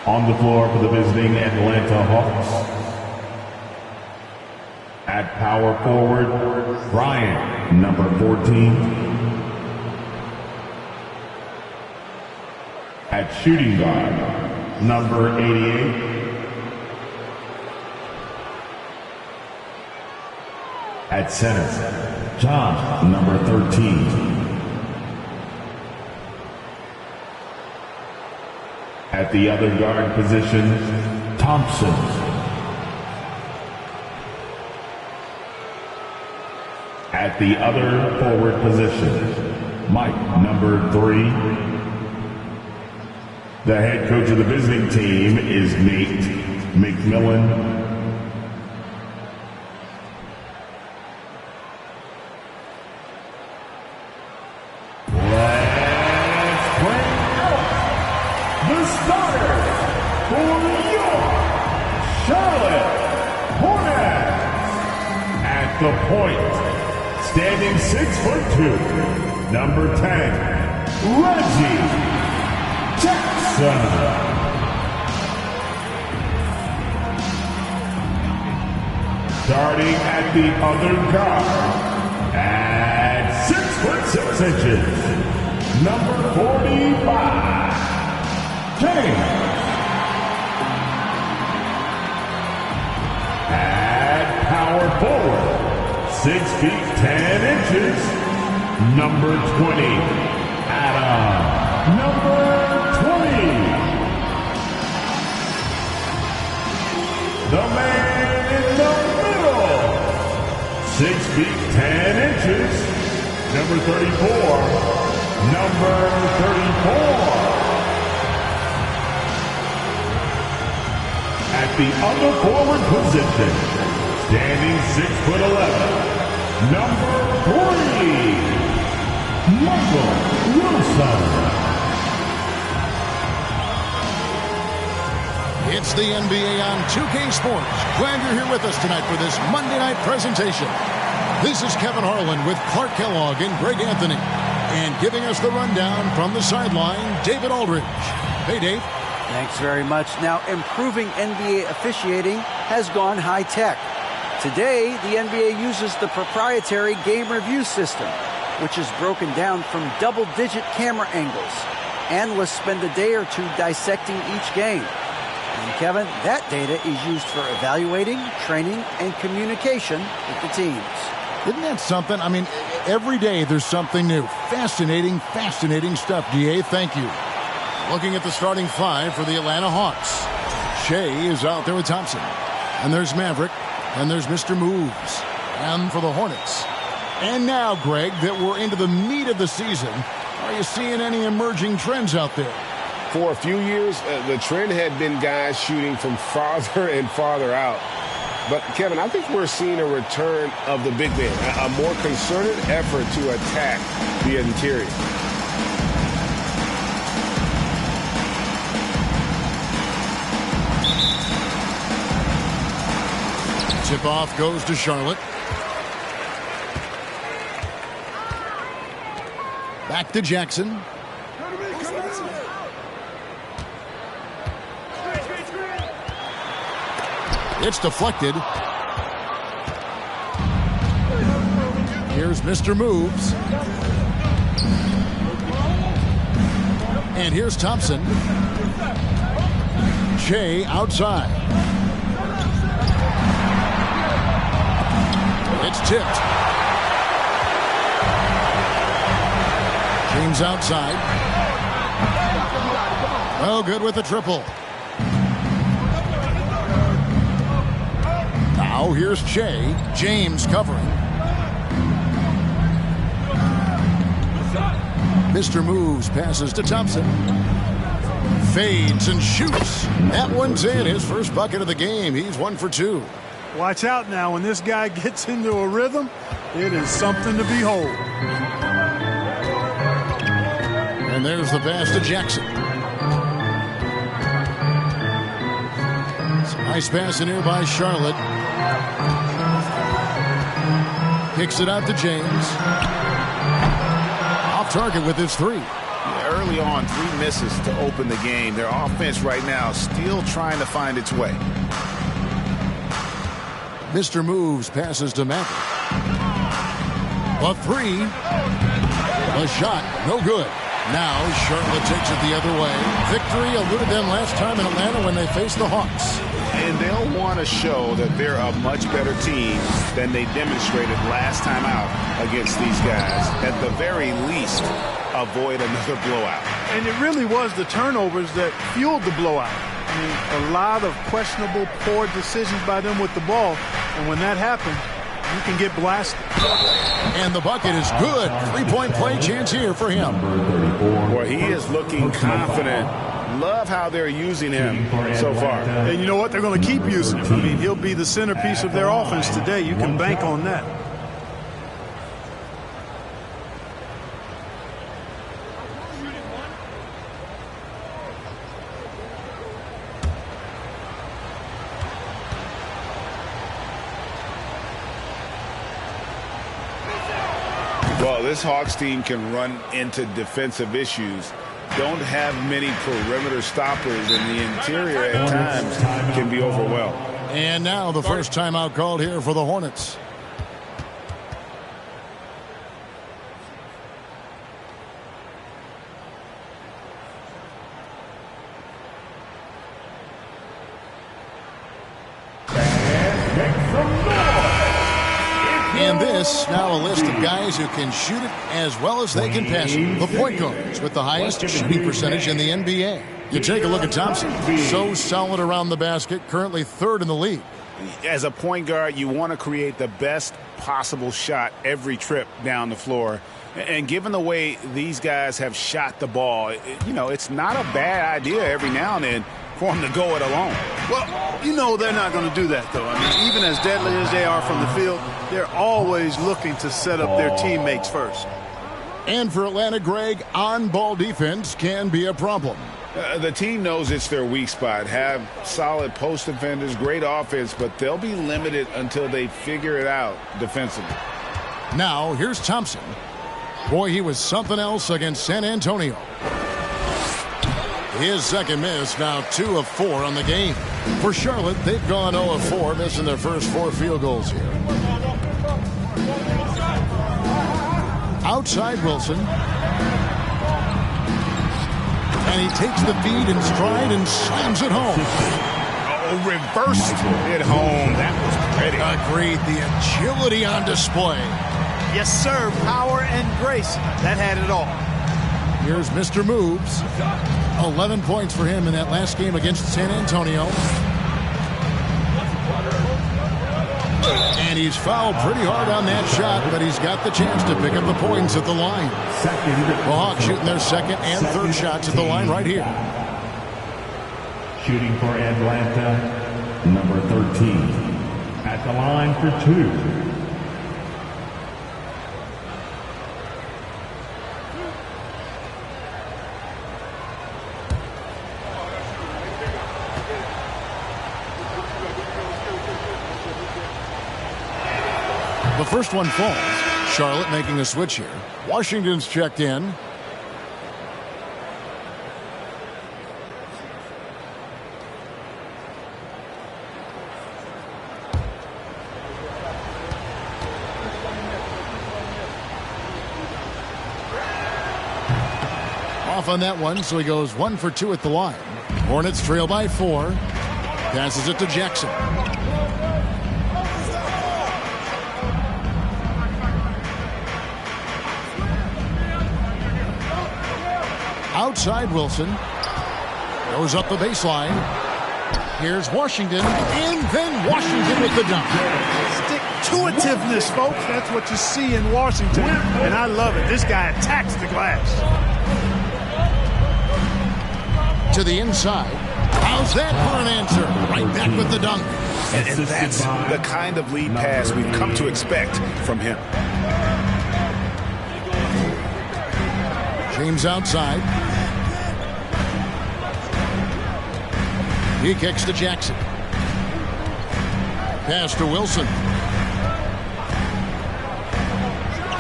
On the floor for the visiting Atlanta Hawks, at power forward, Ryan, number 14. At shooting guard, number 88. At center, John, number 13. At the other guard position, Thompson. At the other forward position, Mike, number 3. The head coach of the visiting team is Nate McMillan. The starter for your Charlotte Hornets. At the point, standing 6'2", number 10, Reggie Jackson. Starting at the other guard, at 6'6", number 45. James. At power forward, 6 feet 10 inches, number 20, Adam, number 20. The man in the middle, 6 feet 10 inches, number 34, number 34. At the other forward position, standing 6'11", number 3, Michael Wilson. It's the NBA on 2K Sports. Glad you're here with us tonight for this Monday night presentation. This is Kevin Harlan with Clark Kellogg and Greg Anthony. And giving us the rundown from the sideline, David Aldridge. Hey, Dave. Thanks very much. Now, improving NBA officiating has gone high-tech. Today, the NBA uses the proprietary game review system, which is broken down from double-digit camera angles. Analysts spend a day or two dissecting each game. And, Kevin, that data is used for evaluating, training, and communication with the teams. Isn't that something? I mean, every day there's something new. Fascinating, fascinating stuff, DA. Thank you. Looking at the starting five for the Atlanta Hawks. Shea is out there with Thompson. And there's Maverick. And there's Mr. Moves. And for the Hornets. And now, Greg, that we're into the meat of the season, are you seeing any emerging trends out there? For a few years, the trend had been guys shooting from farther and farther out. But, Kevin, I think we're seeing a return of the big man, a more concerted effort to attack the interior. Tip-off goes to Charlotte. Back to Jackson. It's deflected. Here's Mr. Moves. And here's Thompson. Shea outside. It's tipped. James outside. Well, good with the triple. Now here's Shea. James covering. Mr. Moves passes to Thompson. Fades and shoots. That one's in. His first bucket of the game. He's 1 for 2. Watch out now. When this guy gets into a rhythm, it is something to behold. And there's the pass to Jackson. Some nice pass in here by Charlotte. Kicks it out to James. Off target with his three. early on, 3 misses to open the game. Their offense right now still trying to find its way. Mr. Moves passes to Mack. A 3. The shot, no good. Now Charlotte takes it the other way. Victory eluded them last time in Atlanta when they faced the Hawks. And they'll want to show that they're a much better team than they demonstrated last time out against these guys. At the very least, avoid another blowout. And it really was the turnovers that fueled the blowout. I mean, a lot of questionable, poor decisions by them with the ball. And when that happens, you can get blasted. And the bucket is good. 3-point play chance here for him. Boy, he is looking confident. Love how they're using him so far. And you know what? They're going to keep using him. I mean, he'll be the centerpiece of their offense today. You can bank on that. Well, this Hawks team can run into defensive issues. Don't have many perimeter stoppers, and the interior at times can be overwhelmed. And now the first timeout called here for the Hornets. And this, now a list of guys who can shoot it as well as they can pass it. The point guards with the highest shooting percentage in the NBA. You take a look at Thompson. So solid around the basket, currently 3rd in the league. As a point guard, you want to create the best possible shot every trip down the floor. And given the way these guys have shot the ball, you know, it's not a bad idea every now and then for them to go it alone. Well, you know they're not going to do that, though. I mean, even as deadly as they are from the field, they're always looking to set up their teammates first. And for Atlanta, Greg, on-ball defense can be a problem. The team knows it's their weak spot. Have solid post defenders, great offense, but they'll be limited until they figure it out defensively. Now, here's Thompson. Boy, he was something else against San Antonio. His second miss, now 2 of 4 on the game. For Charlotte, they've gone 0 of 4, missing their first 4 field goals here. Outside Wilson. And he takes the feed in stride and slams it home. Oh, reversed it home. That was pretty. Agreed. The agility on display. Yes, sir. Power and grace. That had it all. Here's Mr. Moves. 11 points for him in that last game against San Antonio. And he's fouled pretty hard on that shot, but he's got the chance to pick up the points at the line. The Hawks shooting their second and third shots at the line right here. Shooting for Atlanta, number 13. At the line for 2. The first one falls. Charlotte making a switch here. Washington's checked in. Off on that one, so he goes 1 for 2 at the line. Hornets trail by 4. Passes it to Jackson. Outside Wilson. Goes up the baseline. Here's Washington. And then Washington with the dunk. Stick-to-itiveness, folks. That's what you see in Washington. And I love it. This guy attacks the glass. To the inside. How's that for an answer? Right back with the dunk. And that's the kind of lead pass we've come to expect from him. James outside. He kicks to Jackson. Pass to Wilson.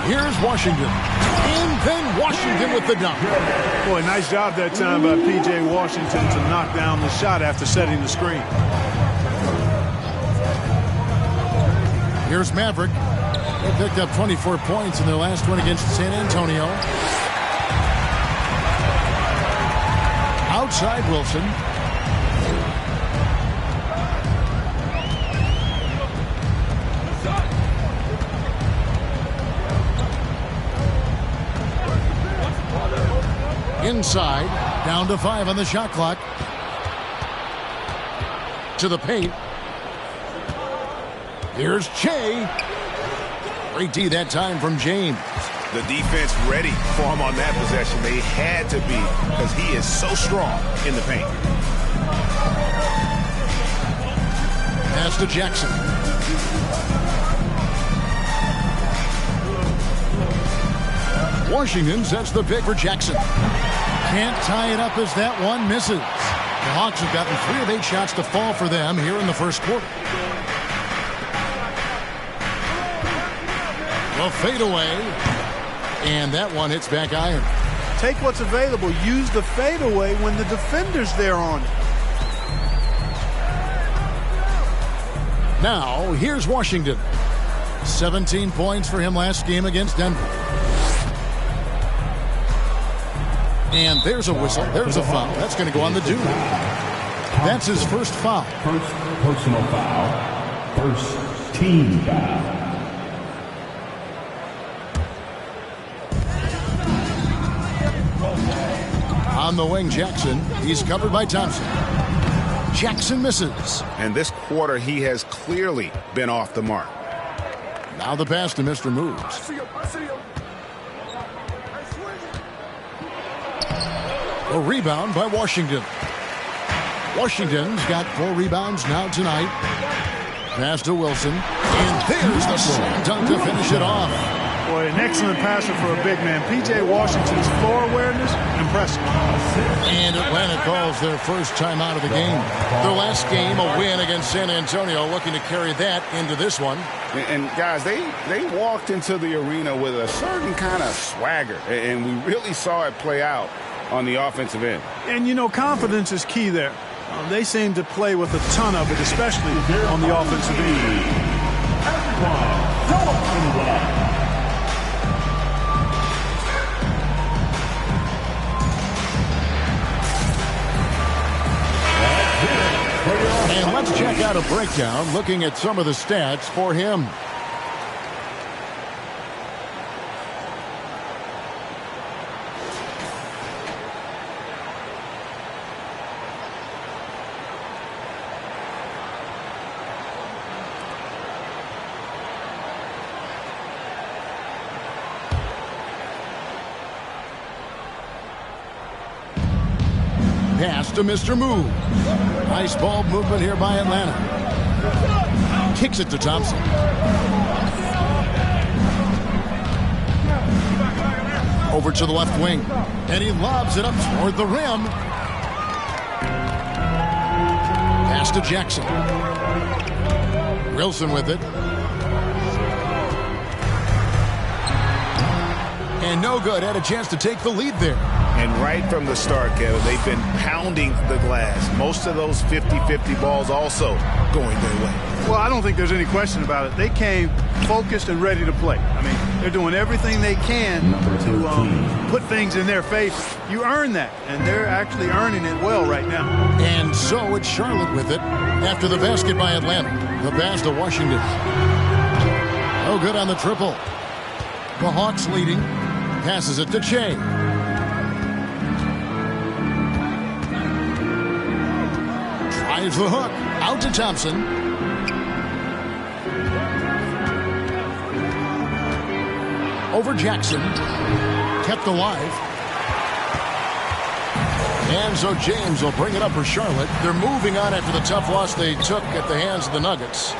Here's Washington. And then Washington with the dunk. Boy, nice job that time by P.J. Washington to knock down the shot after setting the screen. Here's Maverick. They picked up 24 points in their last one against San Antonio. Outside Wilson. Inside, down to 5 on the shot clock. To the paint. Here's Che. Great D that time from James. The defense ready for him on that possession. They had to be, because he is so strong in the paint. Pass to Jackson. Washington sets the pick for Jackson. Can't tie it up as that one misses. The Hawks have gotten 3 of 8 shots to fall for them here in the first quarter. The fadeaway. And that one hits back iron. Take what's available. Use the fadeaway when the defender's there on it. Now, here's Washington. 17 points for him last game against Denver. And there's a whistle. There's a foul. That's going to go on the dude. That's his first foul. First personal foul. First team foul. On the wing, Jackson. He's covered by Thompson. Jackson misses. And this quarter, he has clearly been off the mark. Now the pass to Mr. Moves. A rebound by Washington. Washington's got 4 rebounds now tonight. Pass to Wilson. And there's the slam dunk to finish it off. Boy, an excellent passer for a big man. P.J. Washington's floor awareness, impressive. And Atlanta calls their first time out of the game. Their last game, a win against San Antonio, looking to carry that into this one. And guys, they walked into the arena with a certain kind of swagger, and we really saw it play out on the offensive end. And, you know, confidence is key there. They seem to play with a ton of it, especially on the offensive end. And let's check out a breakdown looking at some of the stats for him. Pass to Mr. Move. Nice ball movement here by Atlanta. Kicks it to Thompson. Over to the left wing. And he lobs it up toward the rim. Pass to Jackson. Wilson with it. And no good. Had a chance to take the lead there. And right from the start, Kevin, they've been pounding the glass. Most of those 50-50 balls also going their way. Well, I don't think there's any question about it. They came focused and ready to play. I mean, they're doing everything they can to put things in their favor. You earn that, and they're actually earning it well right now. And so it's Charlotte with it after the basket by Atlanta. The pass to Washington. No good on the triple. The Hawks leading. Passes it to Che. Drives the hook. Out to Thompson. Over Jackson. Kept alive. And so James will bring it up for Charlotte. They're moving on after the tough loss they took at the hands of the Nuggets.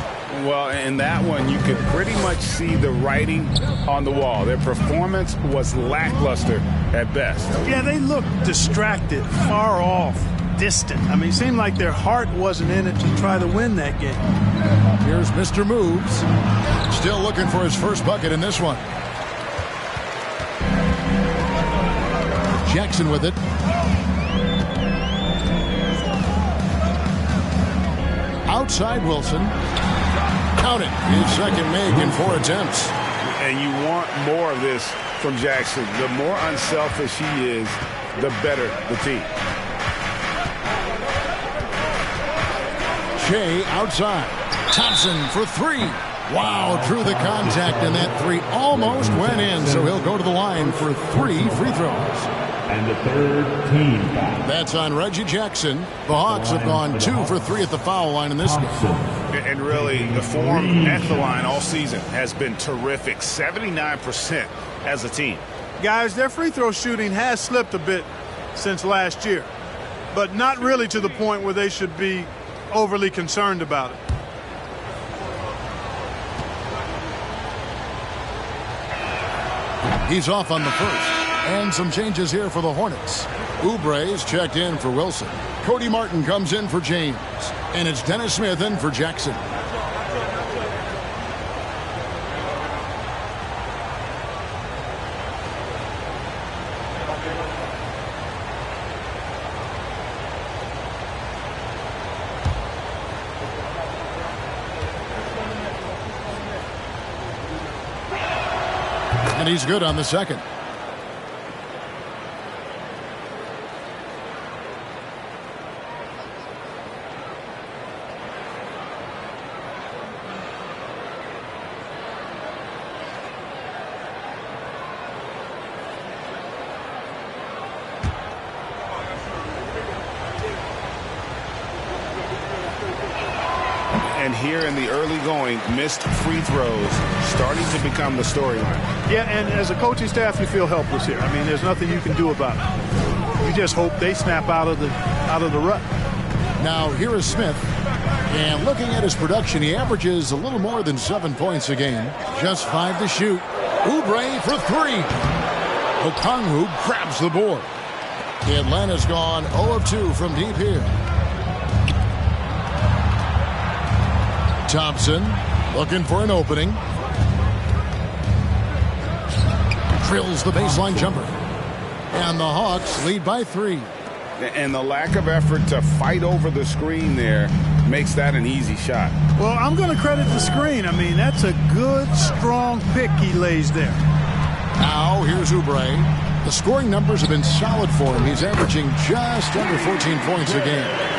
Well, in that one, you could pretty much see the writing on the wall. Their performance was lackluster at best. Yeah, they looked distracted, far off, distant. I mean, it seemed like their heart wasn't in it to try to win that game. Here's Mr. Moves. Still looking for his first bucket in this one. Jackson with it. Outside Wilson. Count it. His second make in 4 attempts. And you want more of this from Jackson. The more unselfish he is, the better the team. Shea outside. Thompson for 3. Wow, through the contact, and that 3 almost went in, so he'll go to the line for 3 free throws. And the third team foul. That's on Reggie Jackson. The Hawks have gone 2 for 3 at the foul line in this game. And really, the form at the line all season has been terrific. 79% as a team. Guys, their free throw shooting has slipped a bit since last year, but not really to the point where they should be overly concerned about it. He's off on the first. And some changes here for the Hornets. Oubre's checked in for Wilson. Cody Martin comes in for James. And it's Dennis Smith in for Jackson. And he's good on the second. And here in the early going, missed free throws starting to become the storyline. Yeah, and as a coaching staff, you feel helpless here. I mean, there's nothing you can do about it. You just hope they snap out of the rut. Now here is Smith. And looking at his production, he averages a little more than 7 points a game. Just 5 to shoot. Oubre for 3. Okongwu grabs the board. Atlanta's gone 0 of 2 from deep here. Thompson looking for an opening. Drills the baseline jumper. And the Hawks lead by 3. And the lack of effort to fight over the screen there makes that an easy shot. Well, I'm going to credit the screen. I mean, that's a good, strong pick he lays there. Now here's Oubre. The scoring numbers have been solid for him. He's averaging just under 14 points a game.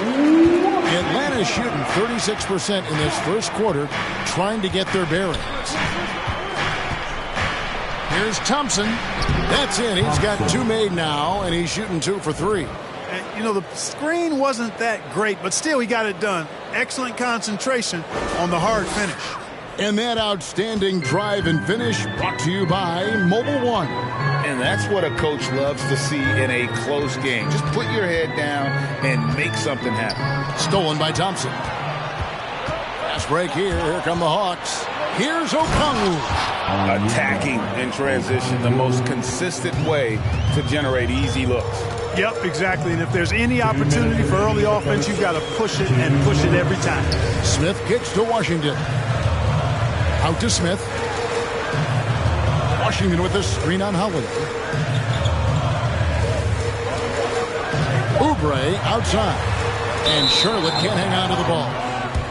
Atlanta's shooting 36% in this first quarter, trying to get their bearings. Here's Thompson. That's it. He's got 2 made now, and he's shooting 2 for 3. And, you know, the screen wasn't that great, but still he got it done. Excellent concentration on the hard finish. And that outstanding drive and finish brought to you by Mobile One. And that's what a coach loves to see in a close game. Just put your head down and make something happen. Stolen by Thompson. Fast break here. Here come the Hawks. Here's Okongwu. Attacking in transition, the most consistent way to generate easy looks. Yep, exactly. And if there's any opportunity for early offense, you've got to push it and push it every time. Smith kicks to Washington. Out to Smith. Washington with the screen on Howard. Oubre outside. And Charlotte can't hang on to the ball.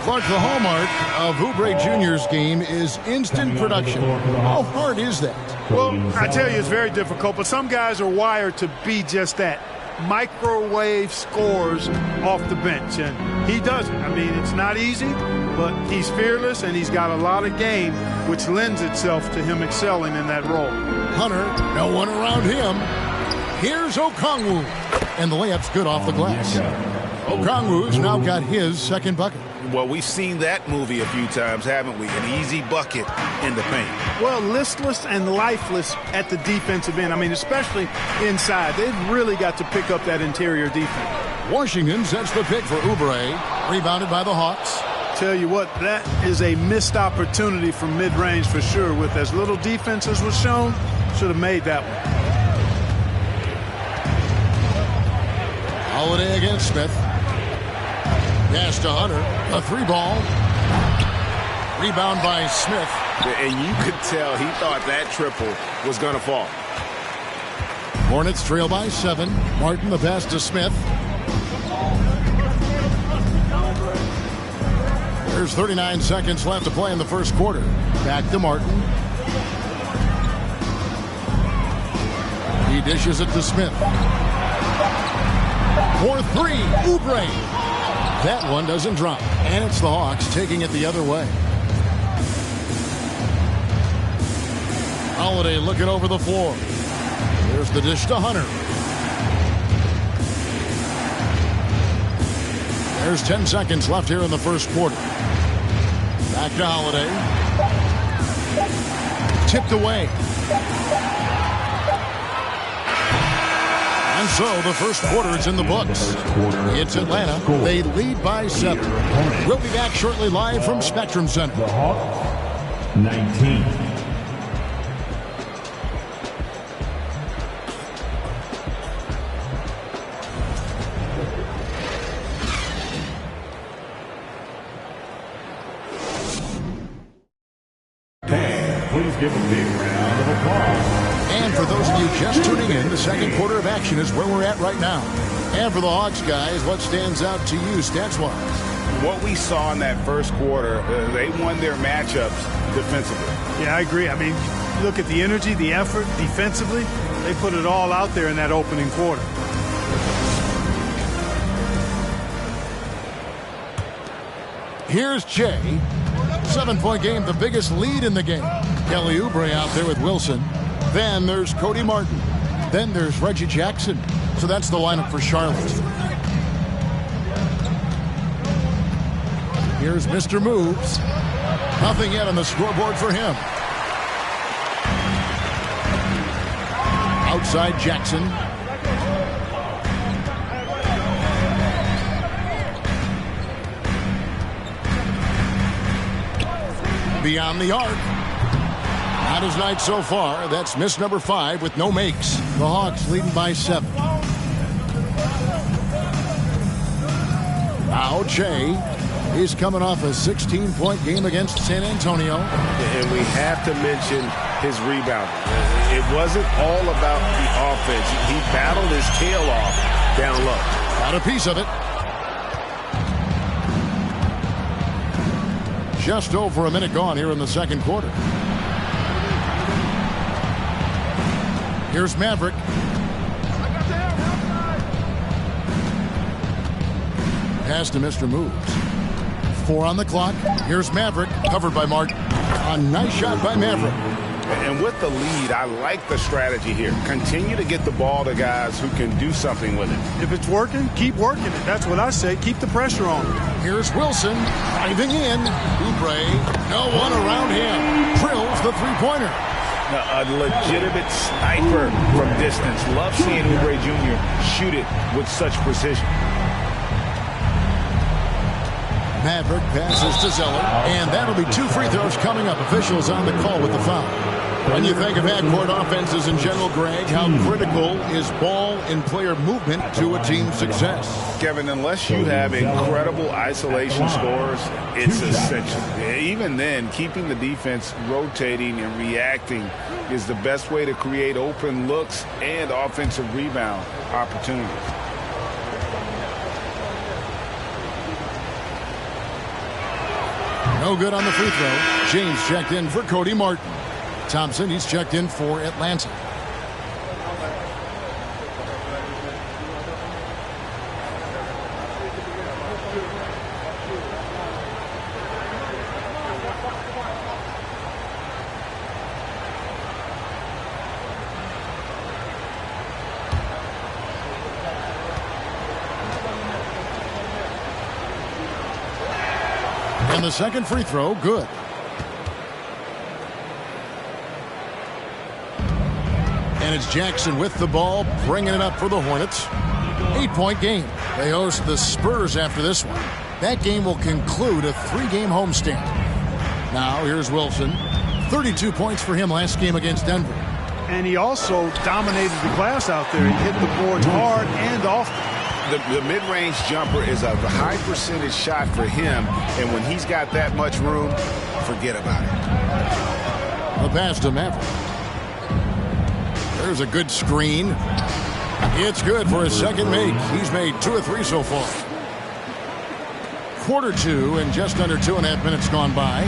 Clark, the hallmark of Oubre Jr.'s game is instant production. How hard is that? Well, I tell you, it's very difficult, but some guys are wired to be just that. Microwave scores off the bench, and he does it. I mean, it's not easy, but he's fearless, and he's got a lot of game, which lends itself to him excelling in that role. Hunter, no one around him. Here's Okongwu, and the layup's good off the glass. Okongwu's now got his second bucket. Well, we've seen that movie a few times, haven't we? An easy bucket in the paint. Well, listless and lifeless at the defensive end. I mean, especially inside. They've really got to pick up that interior defense. Washington sets the pick for Oubre. Rebounded by the Hawks. Tell you what, that is a missed opportunity from mid-range for sure. With as little defense as was shown, should have made that one. Holiday against Smith. Pass to Hunter. A 3-ball. Rebound by Smith. And you could tell he thought that triple was going to fall. Hornets trail by 7. Martin the pass to Smith. There's 39 seconds left to play in the first quarter. Back to Martin. He dishes it to Smith. For 3, Oubre. That one doesn't drop. And it's the Hawks taking it the other way. Holiday looking over the floor. There's the dish to Hunter. There's 10 seconds left here in the first quarter. Back to Holiday. Tipped away. And so the first quarter is in the books. It's Atlanta. They lead by 7. We'll be back shortly live from Spectrum Center. The Hawks, 19. Please give a big round of applause. And for those of you just tuning in, the second quarter of action is where we're at right now. And for the Hawks guys, what stands out to you stats-wise? What we saw in that first quarter, they won their matchups defensively. Yeah, I agree. I mean, look at the energy, the effort defensively. They put it all out there in that opening quarter. Here's Che. 7-point game, the biggest lead in the game. Kelly Oubre out there with Wilson. Then there's Cody Martin. Then there's Reggie Jackson. So that's the lineup for Charlotte. Here's Mr. Moves. Nothing yet on the scoreboard for him. Outside Jackson. Beyond the arc. Not his night so far. That's miss number 5 with no makes. The Hawks leading by 7. Now Che. He's coming off a 16-point game against San Antonio. And we have to mention his rebound. It wasn't all about the offense. He battled his tail off down low. Got a piece of it. Just over a minute gone here in the second quarter. Here's Maverick. Pass to Mr. Moves. 4 on the clock. Here's Maverick, covered by Martin. A nice shot by Maverick. And with the lead, I like the strategy here. Continue to get the ball to guys who can do something with it. If it's working, keep working it. That's what I say. Keep the pressure on him. Here's Wilson, diving in. Oubre, no one around him. Drills the three-pointer. A legitimate sniper from distance. Love seeing Oubre Jr. shoot it with such precision. Maverick passes to Zeller, and that'll be 2 free throws coming up. Officials on the call with the foul. When you think of half-court offenses in general, Greg, how critical is ball and player movement to a team's success? Kevin, unless you have incredible isolation scores, it's essential. Even then, keeping the defense rotating and reacting is the best way to create open looks and offensive rebound opportunities. No good on the free throw. James checked in for Cody Martin. Thompson, he's checked in for Atlanta. And the second free throw, good. And it's Jackson with the ball, bringing it up for the Hornets. 8-point game. They host the Spurs after this one. That game will conclude a 3-game homestand. Now here's Wilson. 32 points for him last game against Denver. And he also dominated the glass out there. He hit the boards hard and often. The mid-range jumper is a high percentage shot for him, and when he's got that much room, forget about it. The pass to Maverick. There's a good screen. It's good for his second make. He's made 2 of 3 so far. Quarter 2 and just under 2.5 minutes gone by.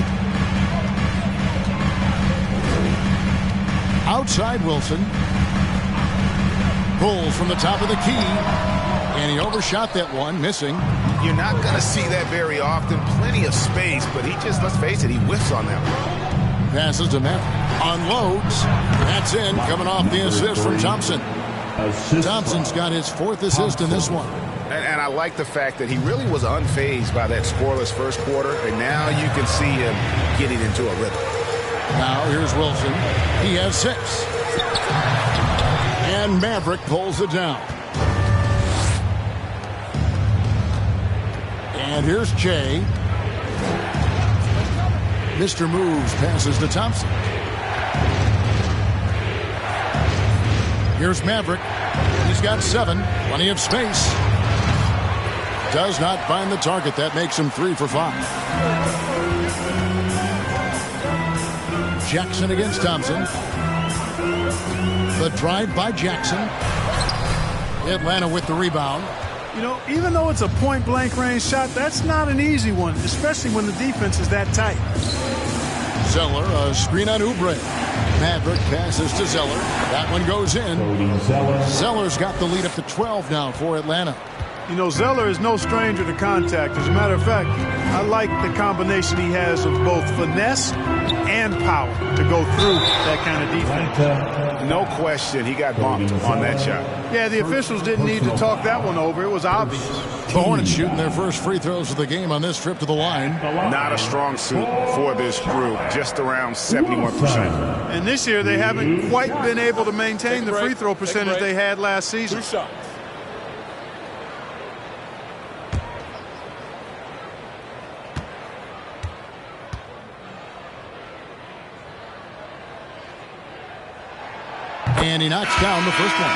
Outside Wilson. Pulls from the top of the key. And he overshot that one, missing. You're not going to see that very often. Plenty of space, but he just, let's face it, he whiffs on that one. Passes to Matt. Unloads. That's in, coming off the assist from Thompson. Thompson's got his 4th assist in this one. And I like the fact that he really was unfazed by that scoreless first quarter, and now you can see him getting into a rhythm. Now here's Wilson. He has 6. And Maverick pulls it down. And here's Jay. Mr. Moves passes to Thompson. Here's Maverick. He's got 7. Plenty of space. Does not find the target. That makes him 3 for 5. Jackson against Thompson. The drive by Jackson. Atlanta with the rebound. You know, even though it's a point-blank range shot, that's not an easy one, especially when the defense is that tight. Zeller, a screen on Oubre. Maverick passes to Zeller. That one goes in. Zeller's got the lead up to 12 now for Atlanta. You know, Zeller is no stranger to contact. As a matter of fact, I like the combination he has of both finesse and power to go through that kind of defense. No question, he got bumped on that shot. Yeah, the officials didn't need to talk that one over. It was obvious. The Hornets shooting their first free throws of the game on this trip to the line. Not a strong suit for this group, just around 71%. And this year, they haven't quite been able to maintain the free throw percentage they had last season. And he knocks down the first one.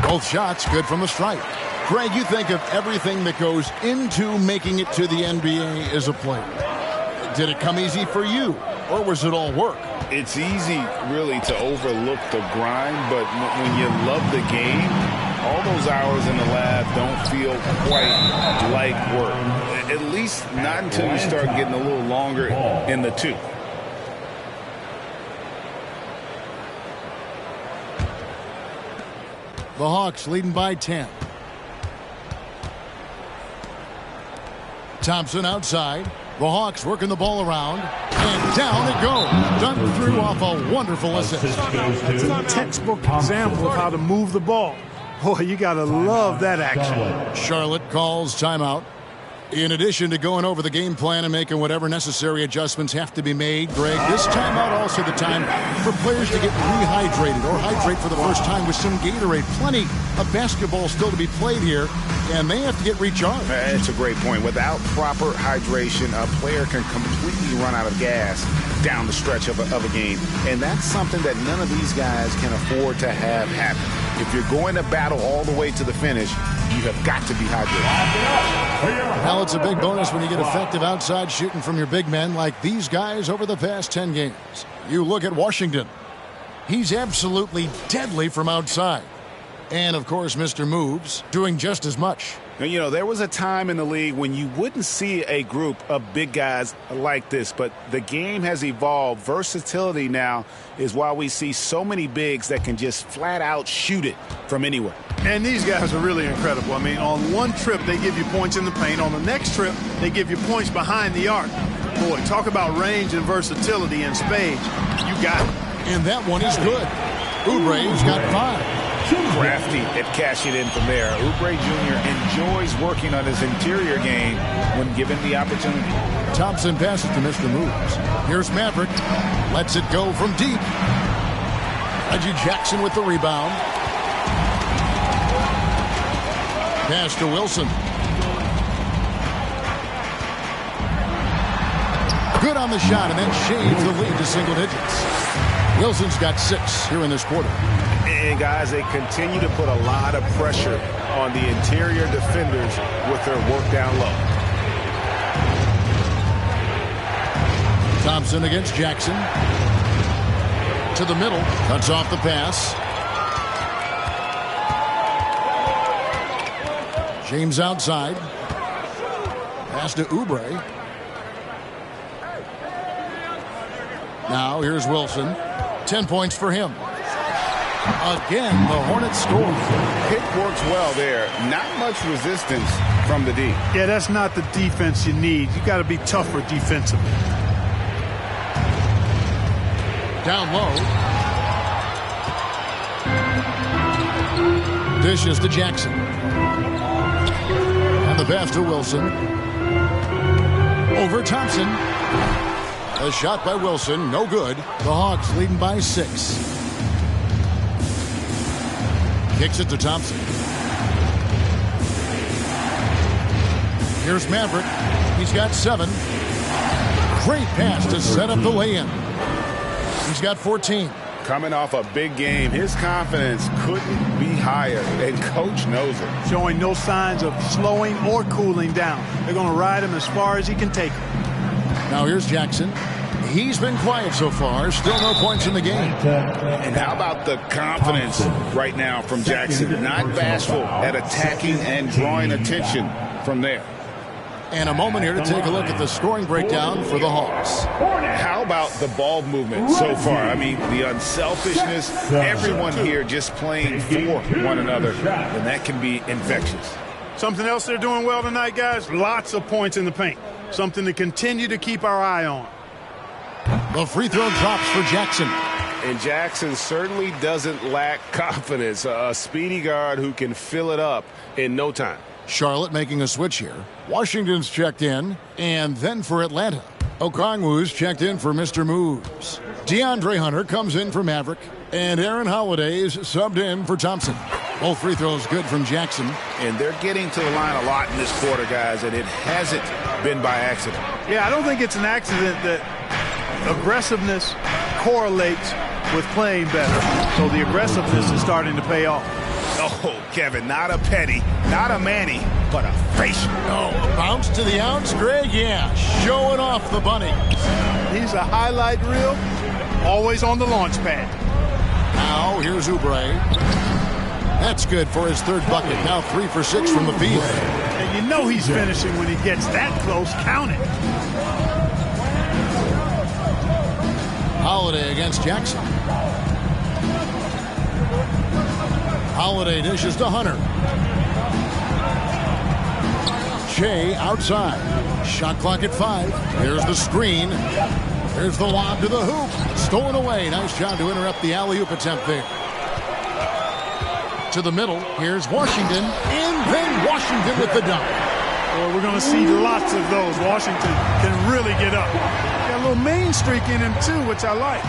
Both shots good from the stripe. Greg, you think of everything that goes into making it to the NBA as a player. Did it come easy for you, or was it all work? It's easy, really, to overlook the grind, but when you love the game, all those hours in the lab don't feel quite like work. At least not until you start getting a little longer in the tooth. The Hawks leading by 10. Thompson outside. The Hawks working the ball around. And down it goes. Done through off a wonderful assist. That's a textbook example of how to move the ball. Boy, you got to love that action. Charlotte calls timeout. In addition to going over the game plan and making whatever necessary adjustments have to be made, Greg, this timeout also the time for players to get rehydrated or hydrate for the first time with some Gatorade. Plenty of basketball still to be played here, and they have to get recharged. It's a great point. Without proper hydration, a player can completely run out of gas down the stretch of a game, and that's something that none of these guys can afford to have happen. If you're going to battle all the way to the finish, you have got to be hydrated. Well, it's a big bonus when you get effective outside shooting from your big men like these guys over the past 10 games. You look at Washington. He's absolutely deadly from outside. And, of course, Mr. Moves doing just as much. Now, you know, there was a time in the league when you wouldn't see a group of big guys like this, but the game has evolved. Versatility now is why we see so many bigs that can just flat out shoot it from anywhere. And these guys are really incredible. I mean, on one trip, they give you points in the paint. On the next trip, they give you points behind the arc. Boy, talk about range and versatility in spades. You got it. And that one is good. Oubre's got 5. Crafty at cashing in from there. Oubre Jr. enjoys working on his interior game when given the opportunity. Thompson passes to Mr. Moves. Here's Maverick. Lets it go from deep. Reggie Jackson with the rebound. Pass to Wilson. Good on the shot, and that shaves the lead to single digits. Wilson's got 6 here in this quarter. And, guys, they continue to put a lot of pressure on the interior defenders with their work down low. Thompson against Jackson. To the middle. Cuts off the pass. James outside. Pass to Oubre. Now here's Wilson. 10 points for him. Again, the Hornets score. Pick works well there. Not much resistance from the D. Yeah, that's not the defense you need. You got to be tougher defensively. Down low. Dishes to Jackson. And the pass to Wilson. Over Thompson. A shot by Wilson, no good. The Hawks leading by 6. Kicks it to Thompson. Here's Maverick. He's got 7. Great pass to set up the lay-in. He's got 14. Coming off a big game, his confidence couldn't be higher, and coach knows it. Showing no signs of slowing or cooling down. They're going to ride him as far as he can take him. Now here's Jackson. He's been quiet so far. Still no points in the game. And how about the confidence right now from Jackson? Not bashful at attacking and drawing attention from there. And a moment here to take a look at the scoring breakdown for the Hawks. How about the ball movement so far? I mean, the unselfishness, everyone here just playing for one another, and that can be infectious. Something else they're doing well tonight, guys, lots of points in the paint. Something to continue to keep our eye on. The free throw drops for Jackson. And Jackson certainly doesn't lack confidence. A speedy guard who can fill it up in no time. Charlotte making a switch here. Washington's checked in. And then for Atlanta, Okongwu's checked in for Mr. Moves. DeAndre Hunter comes in for Maverick. And Aaron Holiday's subbed in for Thompson. Both free throws good from Jackson. And they're getting to the line a lot in this quarter, guys, and it hasn't been by accident. Yeah, I don't think it's an accident that aggressiveness correlates with playing better. So the aggressiveness is starting to pay off. Oh, Kevin, not a petty, not a Manny, but a facial. Oh, a bounce to the outs, Greg. Yeah, showing off the bunny. He's a highlight reel, always on the launch pad. Now here's Oubre. That's good for his 3rd bucket. Now 3 for 6 from the field. And you know he's finishing when he gets that close. Count it. Holiday against Jackson. Holiday dishes to Hunter. Shea outside. Shot clock at 5. Here's the screen. There's the lob to the hoop. Stolen away. Nice job to interrupt the alley-oop attempt there. To the middle. Here's Washington. And then Washington with the dunk. Well, we're going to see lots of those. Washington can really get up. Got a little main streak in him, too, which I like.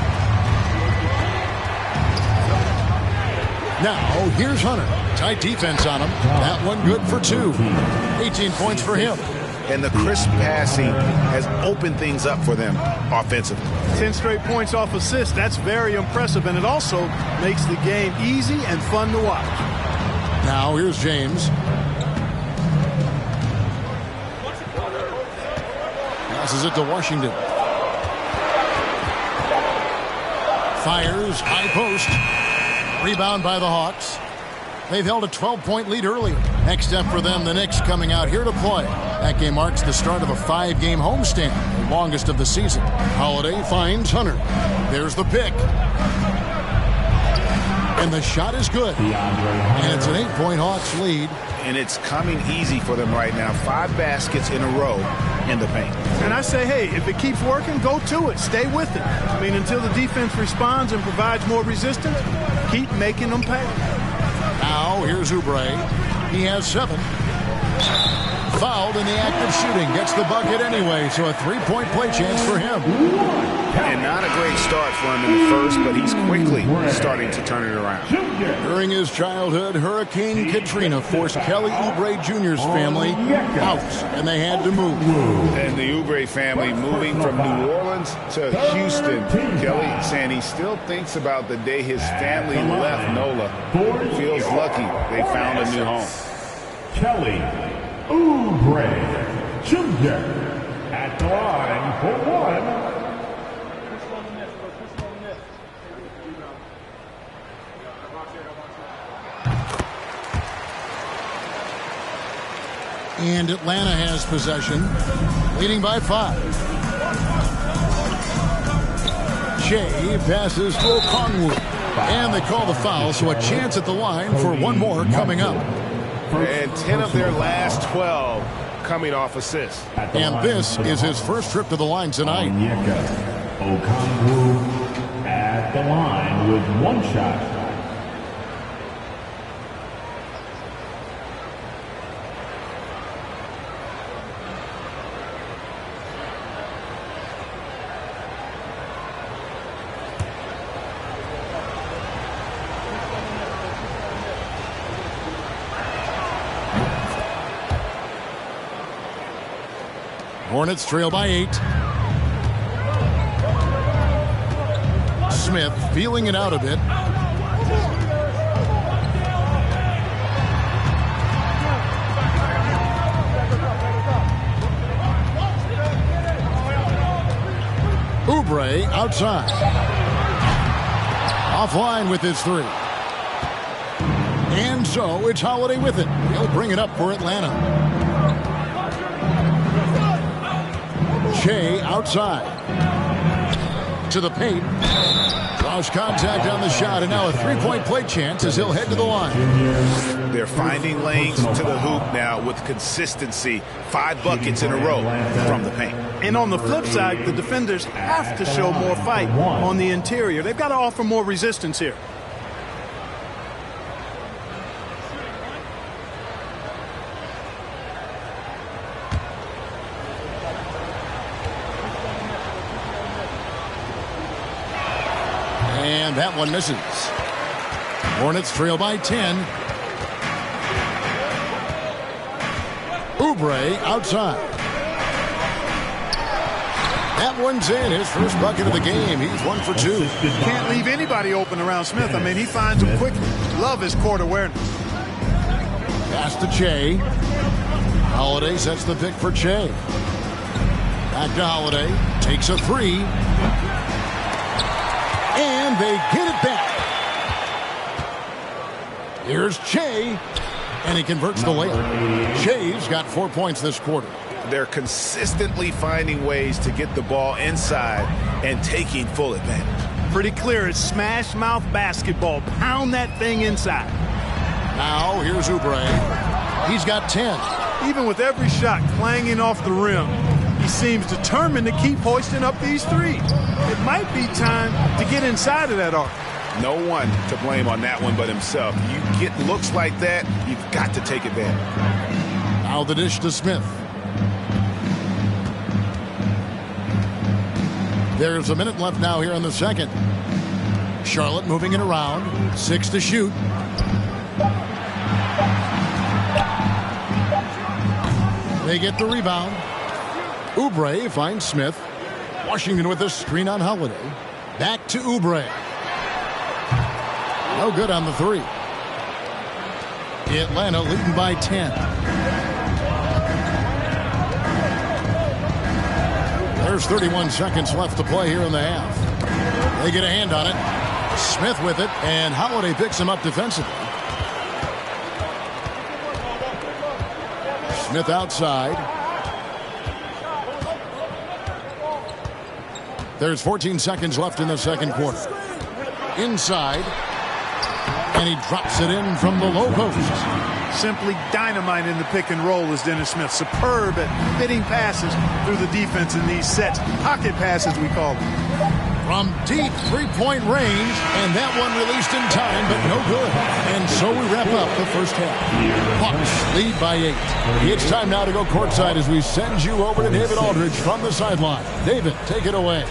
Now, here's Hunter. Tight defense on him. That one good for 2. 18 points for him. And the crisp passing has opened things up for them offensively. 10 straight points off assists. That's very impressive, and it also makes the game easy and fun to watch. Now, here's James. Passes it to Washington. Fires, high post. Rebound by the Hawks. They've held a 12-point lead earlier. Next step for them, the Knicks coming out here to play. That game marks the start of a 5-game homestand, the longest of the season. Holiday finds Hunter. There's the pick. And the shot is good. And it's an 8-point Hawks lead. And it's coming easy for them right now. 5 baskets in a row in the paint. And I say, hey, if it keeps working, go to it. Stay with it. I mean, until the defense responds and provides more resistance, keep making them pay. Now, here's Oubre. He has 7. Fouled in the act of shooting. Gets the bucket anyway, so a 3-point play chance for him. And not a great start for him in the first, but he's quickly starting to turn it around. During his childhood, Hurricane Katrina forced Kelly Oubre Jr.'s family out, and they had to move. And the Oubre family moving from New Orleans to Houston. Kelly saying he still thinks about the day his family left NOLA. Feels lucky they found a new home. Kelly Oubre Jr. at the line for one. And Atlanta has possession, leading by 5. Shea passes to Okongwu, and they call the foul, so a chance at the line for one more coming up. And 10 of their last 12 coming off assists. And this is his first trip to the line tonight. Okongwu at the line with one shot. Hornets trail by 8. Smith feeling it out a bit. Oubre outside. Offline with his 3. And so it's Holiday with it. He'll bring it up for Atlanta. Shea outside to the paint, draws contact on the shot, and now a three-point play chance as he'll head to the line. They're finding lanes to the hoop now with consistency. 5 buckets in a row from the paint. And on the flip side, the defenders have to show more fight on the interior. They've got to offer more resistance here. And that one misses. Hornets trail by 10. Oubre outside. That one's in. His first bucket of the game. He's 1 for 2. Can't leave anybody open around Smith. I mean, he finds them quickly. Love his court awareness. Pass to Shea. Holiday sets the pick for Shea. Back to Holiday. Takes a 3. And they get it back. Here's Shea, and he converts the layup. Shea's got 4 points this quarter. They're consistently finding ways to get the ball inside and taking full advantage. Pretty clear. It's smash mouth basketball. Pound that thing inside. Now here's Oubre. He's got 10. Even with every shot clanging off the rim, he seems determined to keep hoisting up these threes. It might be time to get inside of that arc. No one to blame on that one but himself. You get looks like that, you've got to take advantage. Now the dish to Smith. There's a minute left now here in the second. Charlotte moving it around. 6 to shoot. They get the rebound. Oubre finds Smith. Washington with a screen on Holiday. Back to Oubre. No good on the 3. Atlanta leading by 10. There's 31 seconds left to play here in the half. They get a hand on it. Smith with it, and Holiday picks him up defensively. Smith outside. There's 14 seconds left in the second quarter. Inside. And he drops it in from the low post. Simply dynamite in the pick and roll is Dennis Smith. Superb at fitting passes through the defense in these sets. Pocket passes, we call them. From deep three-point range, and that one released in time, but no good. And so we wrap up the first half. Hawks lead by 8. It's time now to go courtside as we send you over to David Aldridge from the sideline. David, take it away.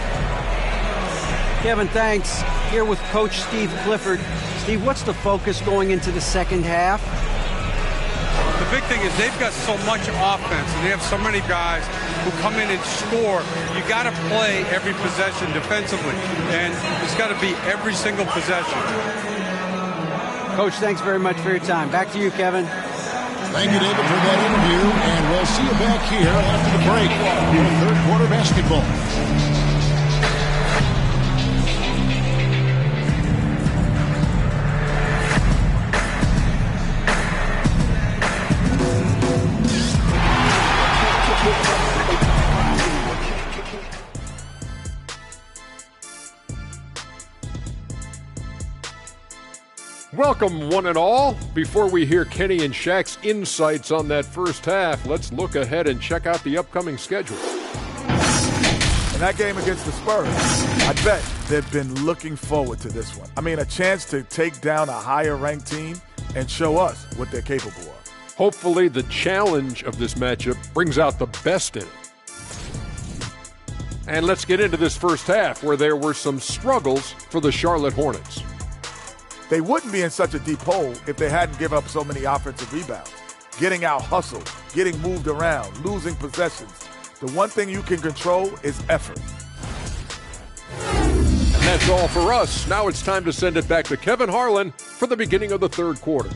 Kevin, thanks. Here with Coach Steve Clifford. Steve, what's the focus going into the second half? The big thing is they've got so much offense, and they have so many guys who come in and score. You got to play every possession defensively, and it's got to be every single possession. Coach, thanks very much for your time. Back to you, Kevin. Thank you, David, for that interview, and we'll see you back here after the break for third quarter basketball. Welcome, one and all. Before we hear Kenny and Shaq's insights on that first half, let's look ahead and check out the upcoming schedule. In that game against the Spurs, I bet they've been looking forward to this one. I mean, a chance to take down a higher-ranked team and show us what they're capable of. Hopefully, the challenge of this matchup brings out the best in it. And let's get into this first half, where there were some struggles for the Charlotte Hornets. They wouldn't be in such a deep hole if they hadn't given up so many offensive rebounds. Getting out hustled, getting moved around, losing possessions. The one thing you can control is effort. And that's all for us. Now it's time to send it back to Kevin Harlan for the beginning of the third quarter.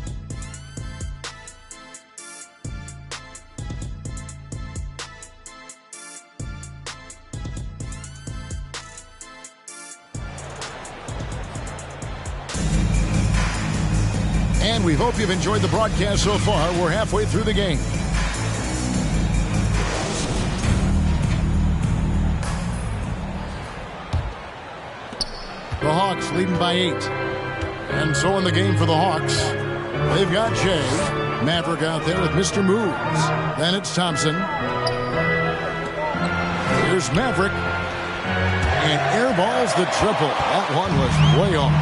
And we hope you've enjoyed the broadcast so far. We're halfway through the game. The Hawks leading by 8. And so in the game for the Hawks, they've got Jay. Maverick out there with Mr. Moves. Then it's Thompson. Here's Maverick. And airballs the triple. That one was way off.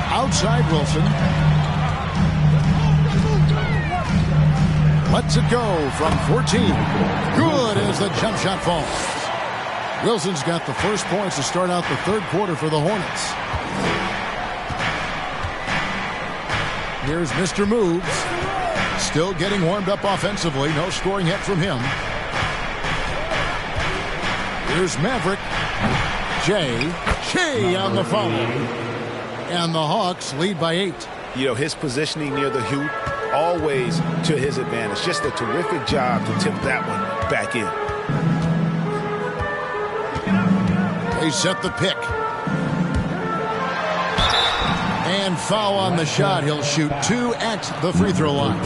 Outside Wilson. Lets it go from 14. Good as the jump shot falls. Wilson's got the first points to start out the third quarter for the Hornets. Here's Mr. Moves. Still getting warmed up offensively. No scoring yet from him. Here's Maverick. Shea on the foul. And the Hawks lead by 8. You know, his positioning near the hoop, always to his advantage. Just a terrific job to tip that one back in. They set the pick. And foul on the shot. He'll shoot 2 at the free throw line.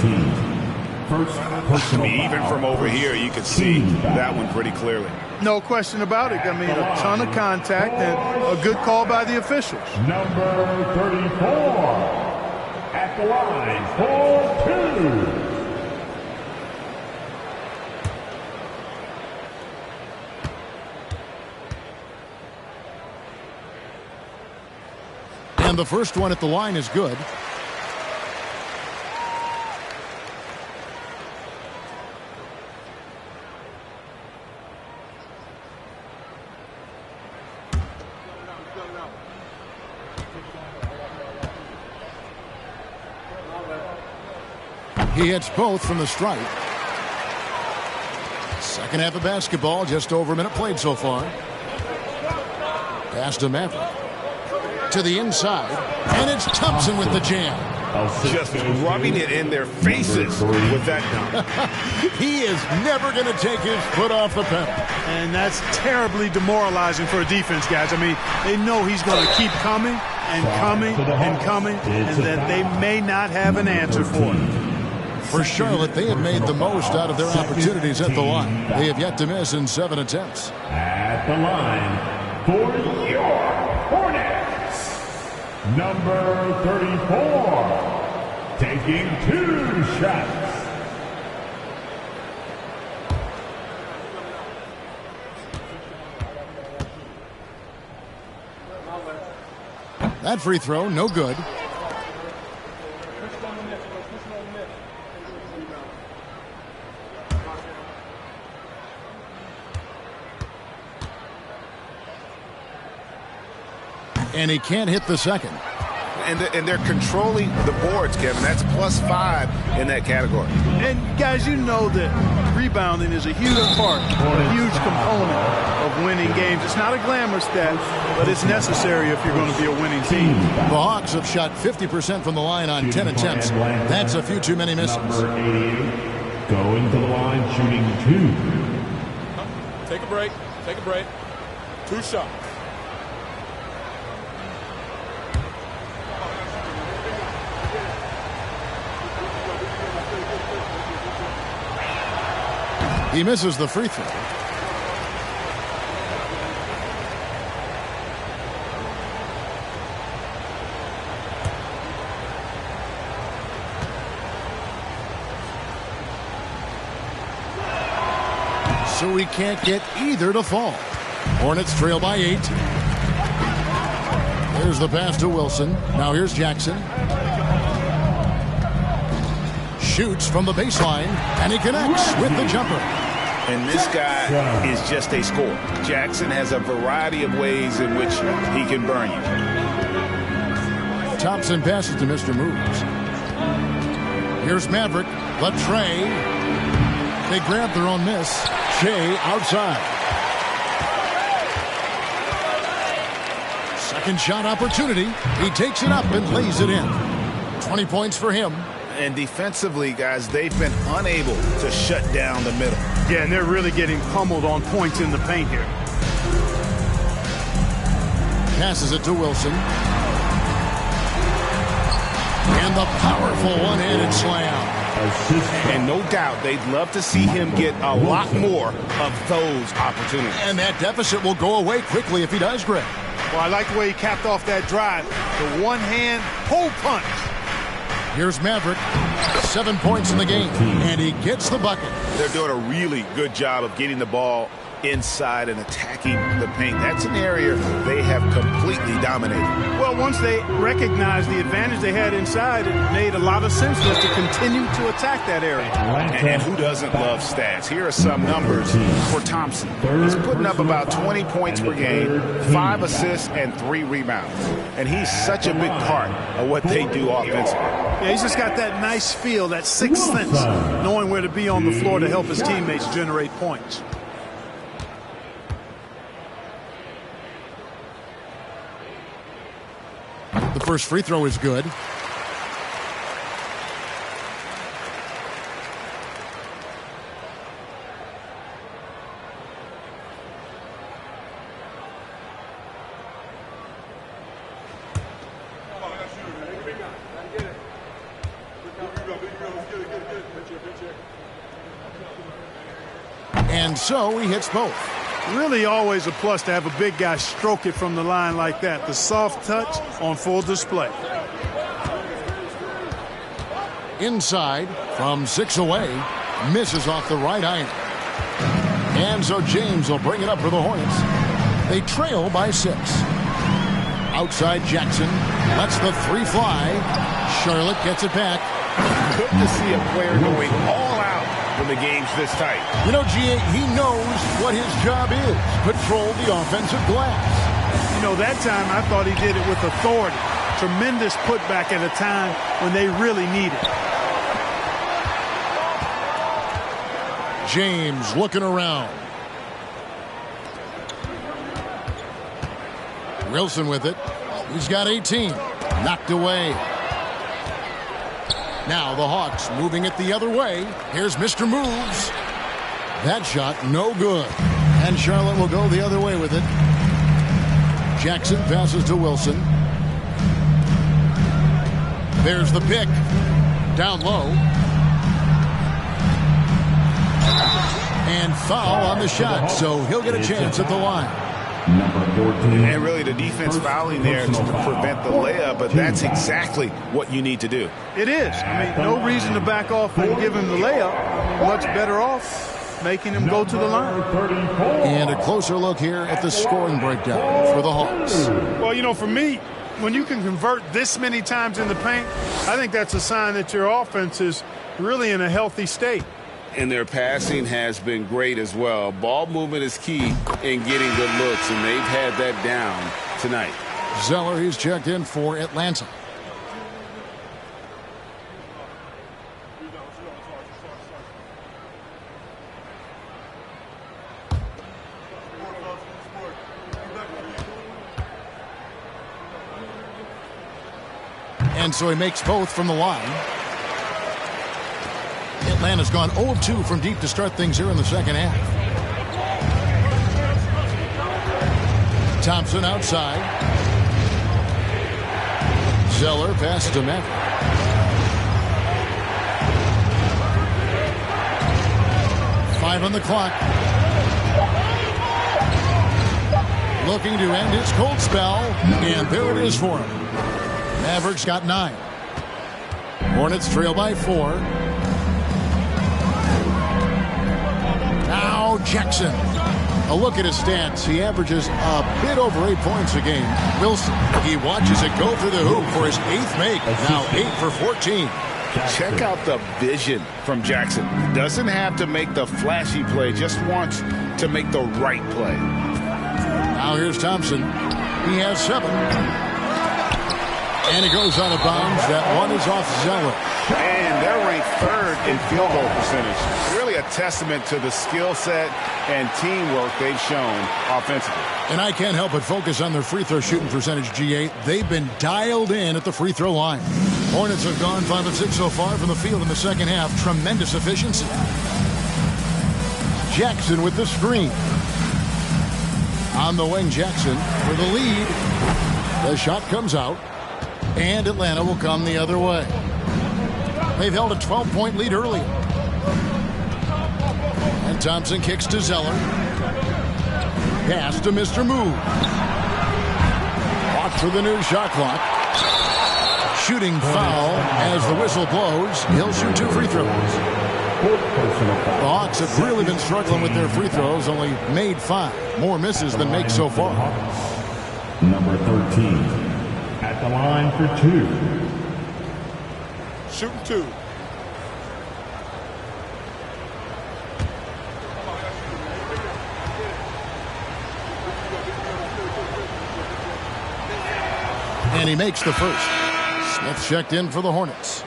I mean, even from over here, you can see that one pretty clearly. No question about it. I mean, a ton of contact and a good call by the officials. Number 34. At the line for 2. And the first one at the line is good. He hits both from the stripe. Second half of basketball, just over a minute played so far. Pass to Maverick. To the inside. And it's Thompson with the jam. Just rubbing it in their faces with that dunk. He is never going to take his foot off the pedal. And that's terribly demoralizing for a defense, guys. I mean, they know he's going to keep coming and coming and coming, and that they may not have an answer for it. For Charlotte, they have made the most out of their opportunities at the line. They have yet to miss in 7 attempts. At the line for your Hornets, number 34, taking 2 shots. That free throw, no good. And he can't hit the second. And they're controlling the boards, Kevin. That's +5 in that category. And, guys, you know that rebounding is a huge part, a huge component of winning games. It's not a glamour stat, but it's necessary if you're going to be a winning team. The Hawks have shot 50% from the line on 10 attempts. That's a few too many misses. Number 88, going to the line, shooting 2. Take a break. Take a break. 2 shots. He misses the free throw. So he can't get either to fall. Hornets trail by 8. There's the pass to Wilson. Now here's Jackson. Shoots from the baseline, and he connects with the jumper. And this guy is just a scorer. Jackson has a variety of ways in which he can burn you. Thompson passes to Mr. Moves. Here's Maverick. Latrey. They grab their own miss. Shea outside. Second shot opportunity. He takes it up and lays it in. 20 points for him. And defensively, guys, they've been unable to shut down the middle. Yeah, and they're really getting pummeled on points in the paint here. Passes it to Wilson. And the powerful one-handed slam. And no doubt they'd love to see him get a lot more of those opportunities. And that deficit will go away quickly if he does, Greg. Well, I like the way he capped off that drive. The one-hand pull punch. Here's Maverick. 7 points in the game. And he gets the bucket. They're doing a really good job of getting the ball inside and attacking the paint. That's an area they have completely dominated. Well, once they recognized the advantage they had inside, it made a lot of sense for us to continue to attack that area. And who doesn't love stats? Here are some numbers for Thompson. He's putting up about 20 points per game, 5 assists, and 3 rebounds. And he's such a big part of what they do offensively. Yeah, he's just got that nice feel, that sixth sense, knowing where to be on the floor to help his teammates generate points. The first free throw is good. And so he hits both. Really always a plus to have a big guy stroke it from the line like that. The soft touch on full display. Inside from 6 away. Misses off the right iron. And so James will bring it up for the Hornets. They trail by 6. Outside Jackson. Lets the 3 fly. Charlotte gets it back. Good to see a player going all out when the game's this tight. You know, G.A., he knows what his job is. Control the offensive glass. You know, that time I thought he did it with authority. Tremendous putback at a time when they really need it. James looking around. Wilson with it. He's got 18. Knocked away. Now the Hawks moving it the other way. Here's Mr. Moves. That shot no good. And Charlotte will go the other way with it. Jackson passes to Wilson. There's the pick. Down low. And foul on the shot, so he'll get a chance at the line. Number 14. And really the defense fouling there to prevent the layup, but that's exactly what you need to do. It is. I mean, no reason to back off and give him the layup. Much better off making him go to the line. And a closer look here at the scoring breakdown for the Hawks. Well, you know, for me, when you can convert this many times in the paint, I think that's a sign that your offense is really in a healthy state. And their passing has been great as well. Ball movement is key in getting good looks, and they've had that down tonight. Zeller, he's checked in for Atlanta. And so he makes both from the line. Atlanta's gone 0-2 from deep to start things here in the second half. Thompson outside. Zeller passes to Maverick. Five on the clock. Looking to end his cold spell. And there it is for him. Mavericks got 9. Hornets trail by 4. Now Jackson. A look at his stats. He averages a bit over 8 points a game. Wilson, he watches it go through the hoop for his 8th make. Now 8 for 14. Check out the vision from Jackson. He doesn't have to make the flashy play, just wants to make the right play. Now here's Thompson. He has 7. And it goes out of bounds. That one is off Zeller. And they're ranked 3rd in field goal percentage. Really a testament to the skill set and teamwork they've shown offensively. And I can't help but focus on their free throw shooting percentage, G8. They've been dialed in at the free throw line. Hornets have gone 5 of 6 so far from the field in the second half. Tremendous efficiency. Jackson with the screen. On the wing, Jackson for the lead. The shot comes out. And Atlanta will come the other way. They've held a 12-point lead earlier. And Thompson kicks to Zeller. Pass to Mr. Move. Watch for the new shot clock. Shooting foul as the whistle blows. He'll shoot 2 free throws. The Hawks have really been struggling with their free throws. Only made 5. More misses than makes so far. Number 13. At the line for 2. Shooting 2. And he makes the first. Smith checked in for the Hornets.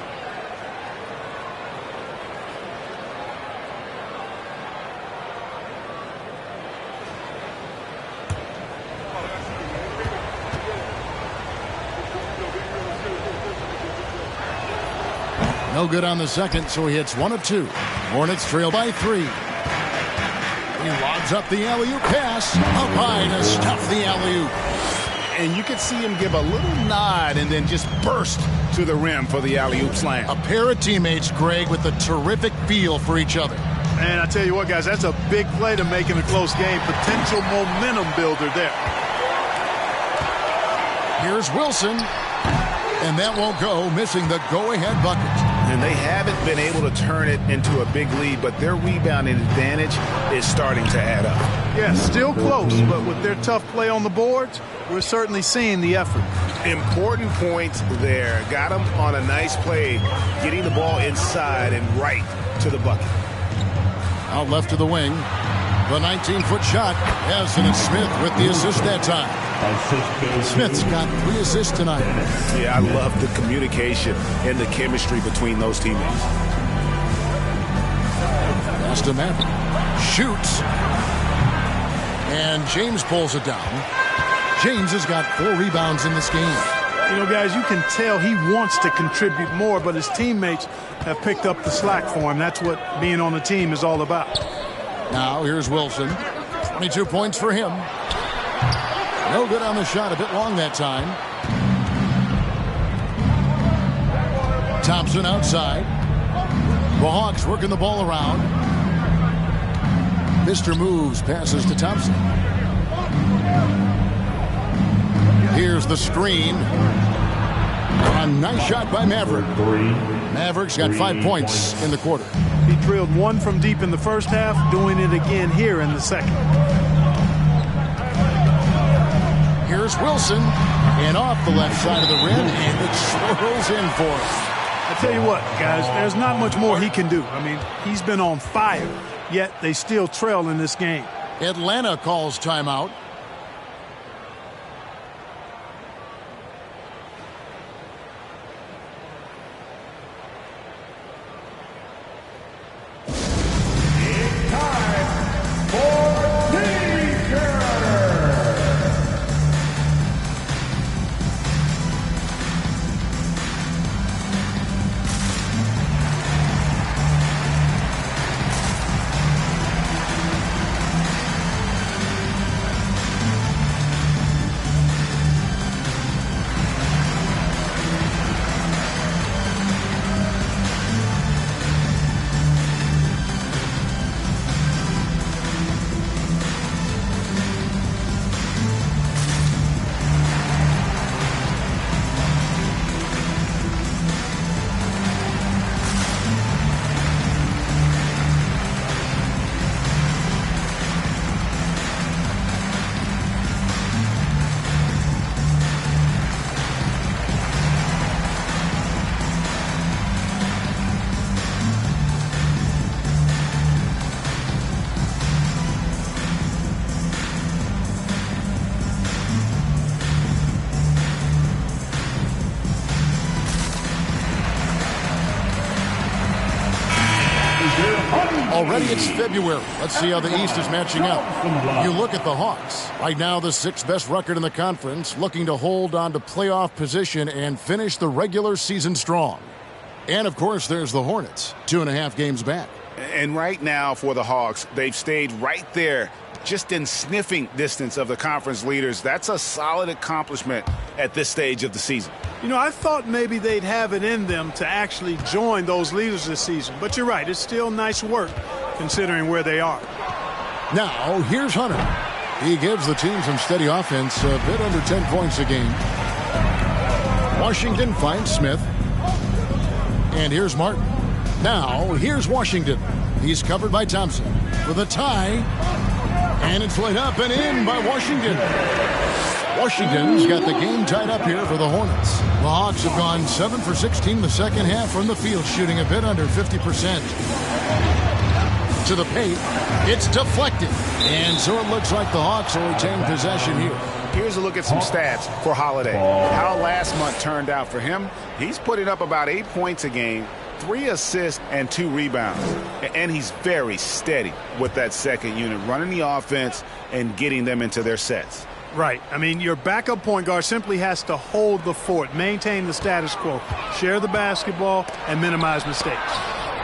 No good on the second, so he hits 1 of 2. Hornets trail by 3. He lobs up the alley-oop pass. Up high to stuff the alley-oop. And you could see him give a little nod and then just burst to the rim for the alley-oop slam. A pair of teammates, Greg, with a terrific feel for each other. And I tell you what, guys, that's a big play to make in a close game. Potential momentum builder there. Here's Wilson. And that won't go, missing the go-ahead bucket. And they haven't been able to turn it into a big lead, but their rebounding advantage is starting to add up. Yeah, still close, but with their tough play on the boards, we're certainly seeing the effort. Important points there. Got him on a nice play, getting the ball inside and right to the bucket. Out left to the wing. The 19-foot shot. Yes, and it's Smith with the assist that time. Smith's got 3 assists tonight. Yeah, I love the communication and the chemistry between those teammates. Pass to Maverick. Shoots. And James pulls it down. James has got 4 rebounds in this game. You know, guys, you can tell he wants to contribute more, but his teammates have picked up the slack for him. That's what being on the team is all about. Now here's Wilson. 22 points for him. No good on the shot. A bit long that time. Thompson outside. The Hawks working the ball around. Mr. Moves passes to Thompson. Here's the screen. A nice shot by Maverick. Mavericks got 5 points in the quarter. He drilled 1 from deep in the first half, doing it again here in the second. Here's Wilson. And off the left side of the rim, and it swirls in for him. I tell you what, guys, there's not much more he can do. I mean, he's been on fire, yet they still trail in this game. Atlanta calls timeout. everybody. It's February. Let's see how the East is matching up. You look at the Hawks. Right now, the 6th best record in the conference, looking to hold on to playoff position and finish the regular season strong. And, of course, there's the Hornets, 2.5 games back. And right now for the Hawks, they've stayed right there, just in sniffing distance of the conference leaders. That's a solid accomplishment at this stage of the season. You know, I thought maybe they'd have it in them to actually join those leaders this season. But you're right, it's still nice work considering where they are. Now, here's Hunter. He gives the team some steady offense, a bit under 10 points a game. Washington finds Smith. And here's Martin. Now, here's Washington. He's covered by Thompson for the tie. And it's laid up and in by Washington. Washington's got the game tied up here for the Hornets. The Hawks have gone 7 for 16 the second half from the field, shooting a bit under 50%. To the paint, it's deflected. And so it looks like the Hawks will retain possession here. Here's a look at some stats for Holiday. How last month turned out for him. He's putting up about 8 points a game, 3 assists, and 2 rebounds. And he's very steady with that second unit, running the offense and getting them into their sets. Right. I mean, your backup point guard simply has to hold the fort, maintain the status quo, share the basketball, and minimize mistakes.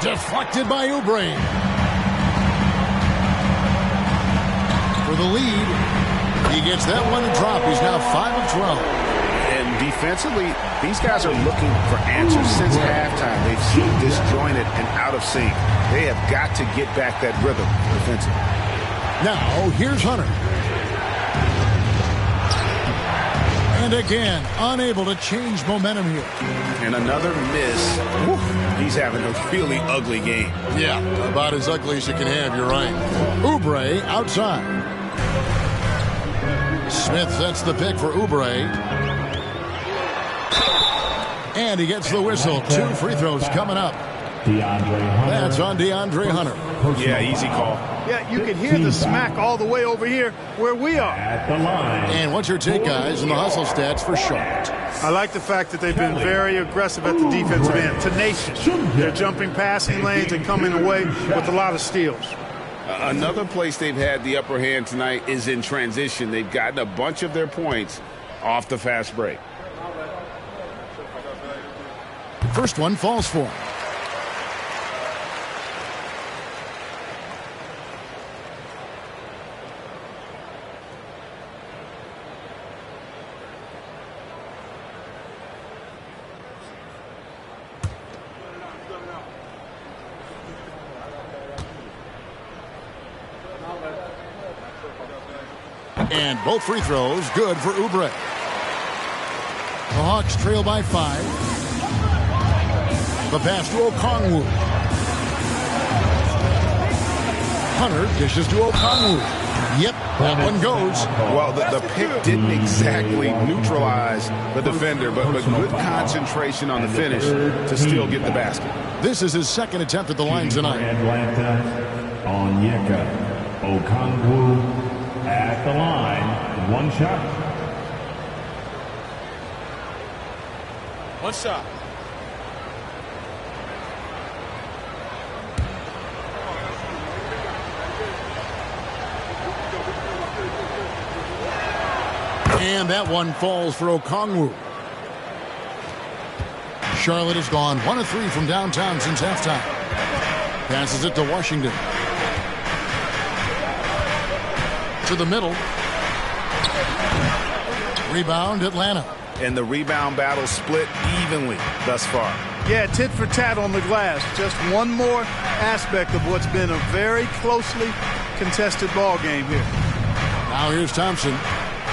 Deflected by Oubre. For the lead, he gets that one to drop. He's now 5 of 12. And defensively, these guys are looking for answers since halftime. They've seemed disjointed and out of sync. They have got to get back that rhythm defensively. Now, here's Hunter. And again, unable to change momentum here. And another miss. Woo. He's having a really ugly game. Yeah, about as ugly as you can have, you're right. Oubre outside. Smith sets the pick for Oubre. And he gets the whistle. 2 free throws coming up. That's on DeAndre Hunter. Yeah, easy call. Yeah, you can hear the smack all the way over here where we are. And what's your take, guys, on the hustle stats for Charlotte? I like the fact that they've been very aggressive at the defensive end, tenacious. They're jumping passing lanes and coming away with a lot of steals. Another place they've had the upper hand tonight is in transition. They've gotten a bunch of their points off the fast break. First one falls for him. And both free throws good for Oubre. The Hawks trail by 5. The pass to Okongwu. Hunter dishes to Okongwu. Yep, that one goes. Well, the pick didn't exactly neutralize the defender, but good concentration on the finish to still get the basket. This is his second attempt at the line tonight. Atlanta on Yeka. Okongwu at the line. 1 shot. One shot. And that one falls for Okongwu. Charlotte has gone 1 of 3 from downtown since halftime. Passes it to Washington. To the middle. Rebound, Atlanta. And the rebound battle split evenly thus far. Yeah, tit for tat on the glass. Just one more aspect of what's been a very closely contested ball game here. Now here's Thompson.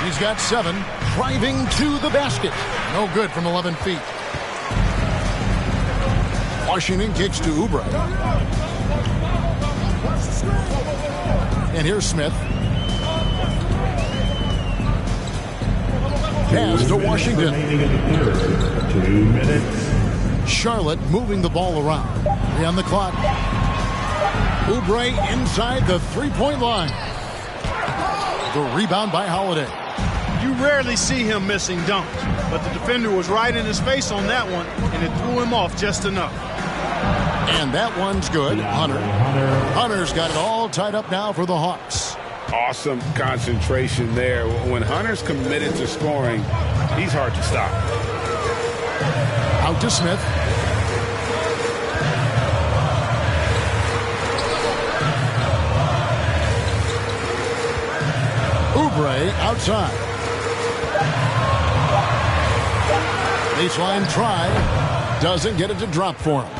He's got 7. Driving to the basket. No good from 11 feet. Washington kicks to Oubre. And here's Smith. Pass to Washington. 2 minutes. Charlotte moving the ball around. 3 on the clock. Oubre inside the three-point line. The rebound by Holiday. You rarely see him missing dunks, but the defender was right in his face on that one, and it threw him off just enough. And that one's good. Hunter's got it all tied up now for the Hawks. Awesome concentration there. When Hunter's committed to scoring, he's hard to stop. Out to Smith. Oubre outside. Baseline try. Doesn't get it to drop for him.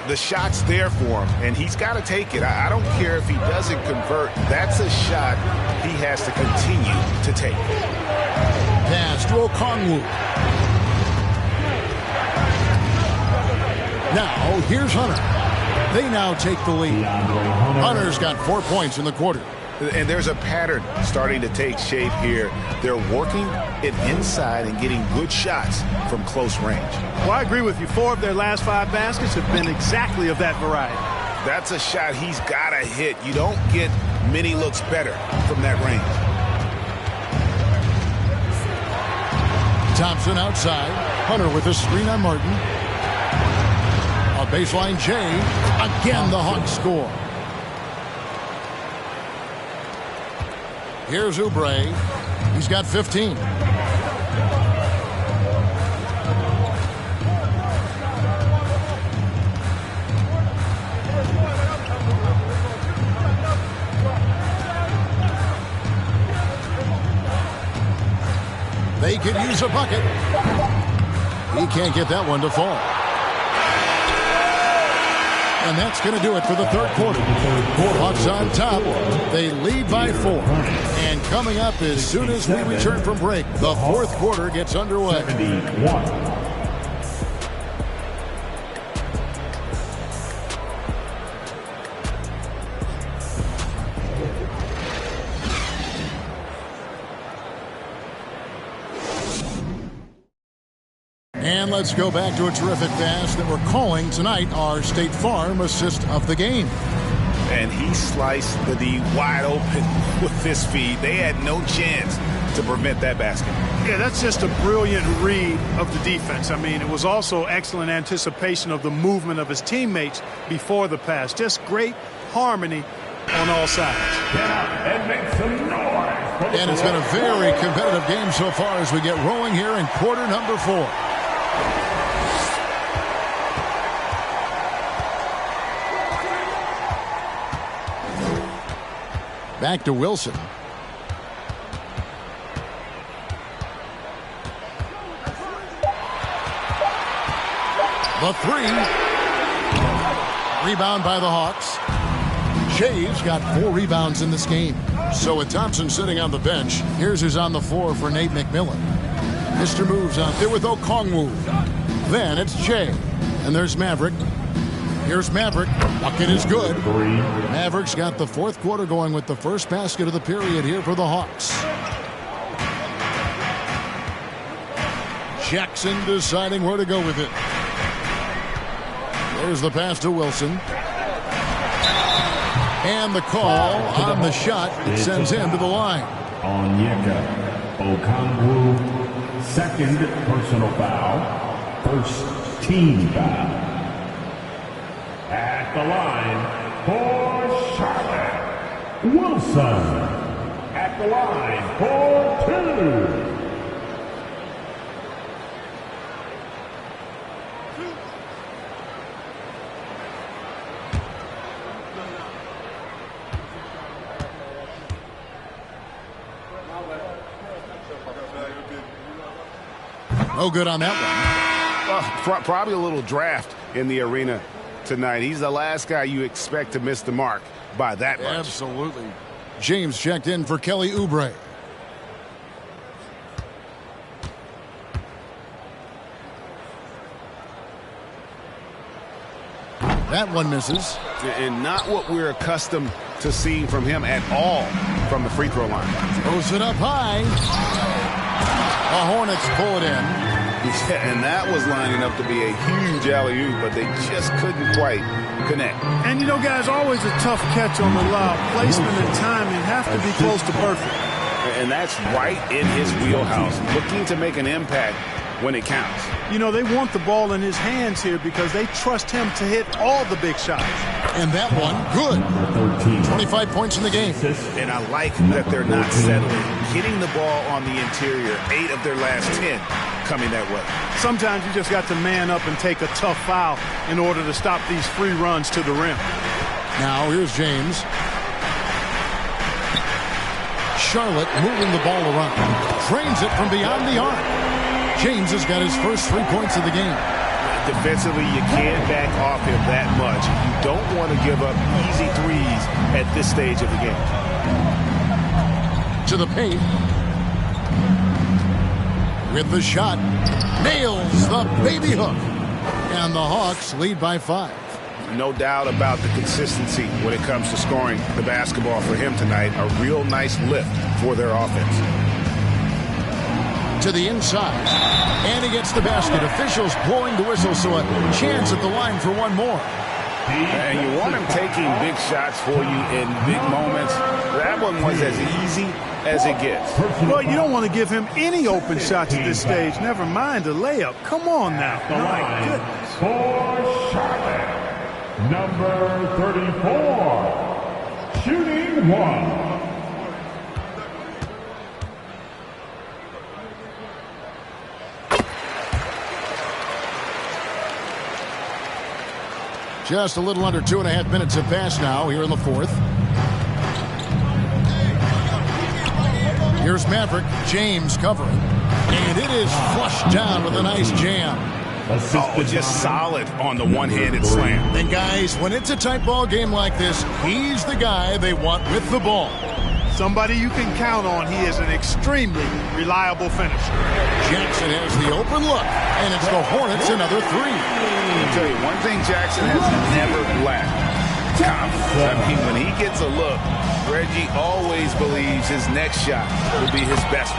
The shot's there for him, and he's got to take it. I don't care if he doesn't convert. That's a shot he has to continue to take. Pass to Okongwu. Now, here's Hunter. They now take the lead. Hunter's got 4 points in the quarter. And there's a pattern starting to take shape here. They're working it inside and getting good shots from close range. Well, I agree with you. 4 of their last 5 baskets have been exactly of that variety. That's a shot he's got to hit. You don't get many looks better from that range. Thompson outside. Hunter with a screen on Martin. A baseline J. Again, the Hawks score. Here's Oubre. He's got 15. They could use a bucket. He can't get that one to fall. And that's going to do it for the third quarter. Hawks on top. They lead by 4. And coming up as soon as we return from break, the fourth quarter gets underway. 71. And let's go back to a terrific pass that we're calling tonight our State Farm assist of the game. And he sliced the D wide open with this feed. They had no chance to prevent that basket. Yeah, that's just a brilliant read of the defense. I mean, it was also excellent anticipation of the movement of his teammates before the pass. Just great harmony on all sides. And make some noise. And it's been a very competitive game so far as we get rolling here in quarter number 4. Back to Wilson. The 3. Rebound by the Hawks. Shea's got 4 rebounds in this game. So with Thompson sitting on the bench, here's who's on the floor for Nate McMillan. Mr. Moves out there with Okongwu. Then it's Shea. And there's Maverick. Here's Maverick. Bucket is good. Maverick's got the fourth quarter going with the first basket of the period here for the Hawks. Jackson deciding where to go with it. There's the pass to Wilson. And the call on the shot sends him to the line. Onyeka Okongwu, second personal foul, first team foul. At the line for Charlotte, Wilson. At the line for 2. No good on that one. Probably a little draft in the arena tonight. He's the last guy you expect to miss the mark by that much. Absolutely. James checked in for Kelly Oubre. That one misses. And not what we're accustomed to seeing from him at all from the free throw line. Throws it up high. The Hornets pull it in. And that was lining up to be a huge alley-oop, but they just couldn't quite connect. And, you know, guys, always a tough catch on the lob. Placement and timing have to be close to perfect. And that's right in his wheelhouse. Looking to make an impact when it counts. You know, they want the ball in his hands here because they trust him to hit all the big shots. And that one, good. 25 points in the game. And I like that they're not settling. Hitting the ball on the interior, 8 of their last 10 coming that way. Sometimes you just got to man up and take a tough foul in order to stop these free runs to the rim. Now here's James. Charlotte moving the ball around. Trains it from beyond the arc. James has got his first 3 points of the game. Defensively, you can't back off him that much. You don't want to give up easy threes at this stage of the game. To the paint. With the shot. Nails the baby hook. And the Hawks lead by 5. No doubt about the consistency when it comes to scoring the basketball for him tonight. A real nice lift for their offense. To the inside. And he gets the basket. Officials blowing the whistle, so a chance at the line for one more. And you want him taking big shots for you in big moments. That one was as easy as it gets. Well, you don't want to give him any open shots at this stage. Never mind a layup. Come on now. My goodness. For Charlotte, number 34, shooting 1. Just a little under 2.5 minutes have passed now here in the fourth. Here's Maverick. James covering. And it is flushed down with a nice jam. Oh, just solid on the one-handed slam. And guys, when it's a tight ball game like this, he's the guy they want with the ball. Somebody you can count on. He is an extremely reliable finisher. Jackson has the open look, and it's the Hornets another 3. I'll tell you, one thing Jackson has never lacked, confidence. I mean, when he gets a look, Reggie always believes his next shot will be his best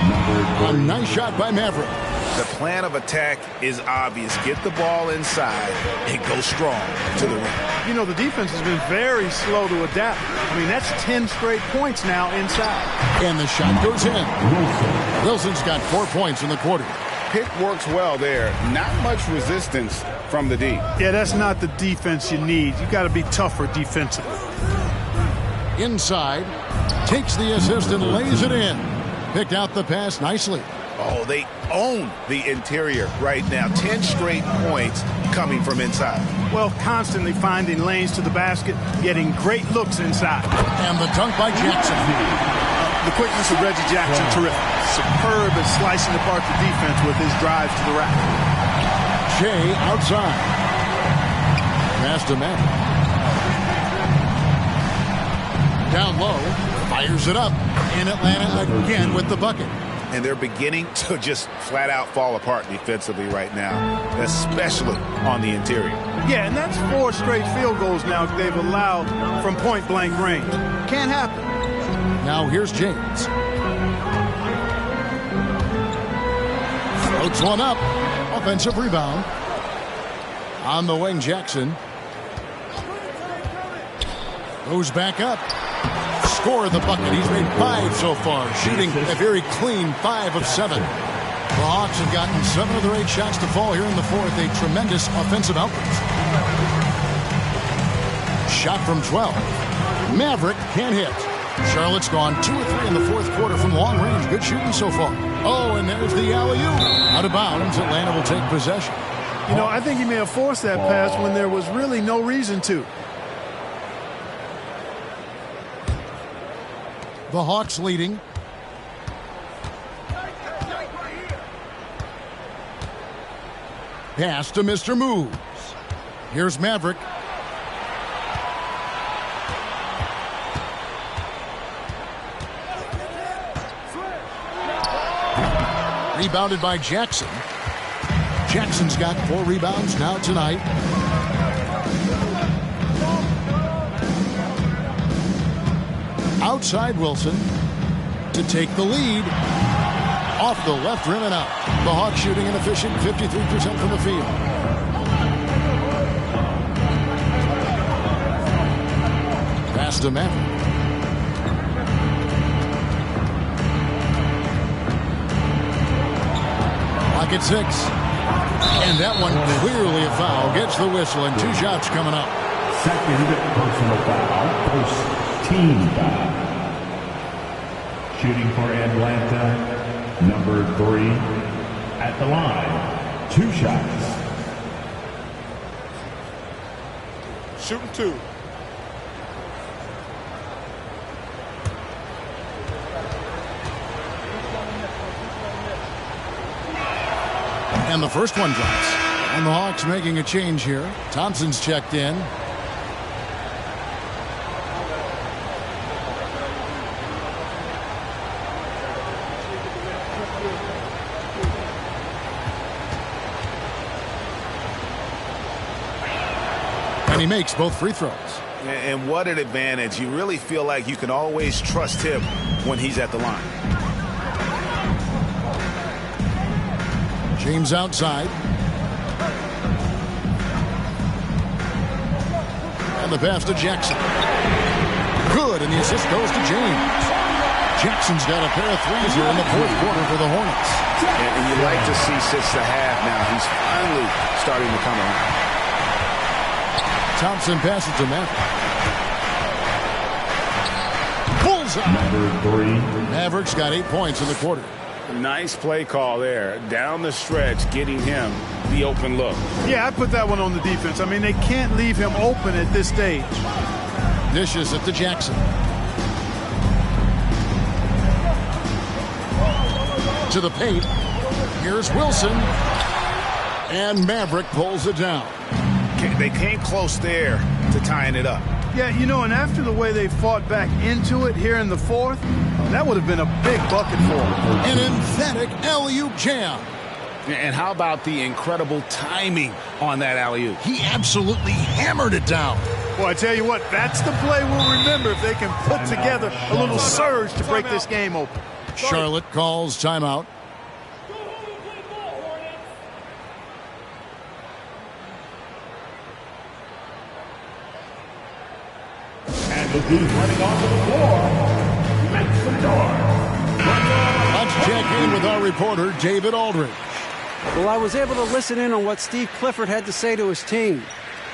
one. A nice shot by Maverick. The plan of attack is obvious. Get the ball inside and go strong to the rim. You know, the defense has been very slow to adapt. I mean, that's 10 straight points now inside. And the shot goes in. Wilson's got 4 points in the quarter. Pick works well there. Not much resistance from the D. Yeah, that's not the defense you need. You got to be tougher defensively. Inside. Takes the assist and lays it in. Picked out the pass nicely. Oh, they own the interior right now. 10 straight points coming from inside. Well, constantly finding lanes to the basket, getting great looks inside. And the dunk by Jackson. The quickness of Reggie Jackson, terrific. Superb at slicing apart the defense with his drives to the rack. Shea outside. Pass to Maverick. Down low. Fires it up. And Atlanta again with the bucket. And they're beginning to just flat out fall apart defensively right now, especially on the interior. Yeah, and that's 4 straight field goals now they've allowed from point-blank range. Can't happen. Now here's James. Floats one up. Offensive rebound. On the wing, Jackson. Goes back up. Score the bucket. He's made 5 so far, shooting a very clean 5 of 7. The Hawks have gotten 7 of their 8 shots to fall here in the fourth. A tremendous offensive outburst. Shot from 12. Maverick can't hit. Charlotte's gone 2 or 3 in the fourth quarter from long range. Good shooting so far. Oh, and there's the alley-oop. Out of bounds. Atlanta will take possession. You know, I think he may have forced that pass when there was really no reason to. The Hawks leading. Pass to Mr. Moves. Here's Maverick. Rebounded by Jackson. Jackson's got 4 rebounds now tonight. Outside Wilson to take the lead. Off the left rim and out. The Hawks shooting an efficient 53% from the field. Pass to Maverick. Clock it 6. And that one clearly a foul. Gets the whistle, and 2 shots coming up. Second personal foul, first team foul. Shooting for Atlanta, number 3 at the line. 2 shots. Shooting 2. And the first one drops. And the Hawks making a change here. Thompson's checked in. And he makes both free throws. And what an advantage. You really feel like you can always trust him when he's at the line. James outside. And the pass to Jackson. Good, and the assist goes to James. Jackson's got a pair of threes here in the fourth quarter for the Hornets. And you like to see since the half now. He's finally starting to come around. Thompson passes to Maverick. Bullseye. Number 3. Maverick's got 8 points in the quarter. Nice play call there. Down the stretch, getting him the open look. Yeah, I put that one on the defense. I mean, they can't leave him open at this stage. Dishes it to Jackson. To the paint. Here's Wilson. And Maverick pulls it down. They came close there to tying it up. Yeah, you know, and after the way they fought back into it here in the fourth, that would have been a big bucket for them. An emphatic alley-oop jam. And how about the incredible timing on that alley-oop? He absolutely hammered it down. Well, I tell you what, that's the play we'll remember if they can put together a little surge to break this game open. Charlotte calls timeout. And the dude running onto the floor makes some noise. Let's check in with our reporter, David Aldridge. Well, I was able to listen in on what Steve Clifford had to say to his team.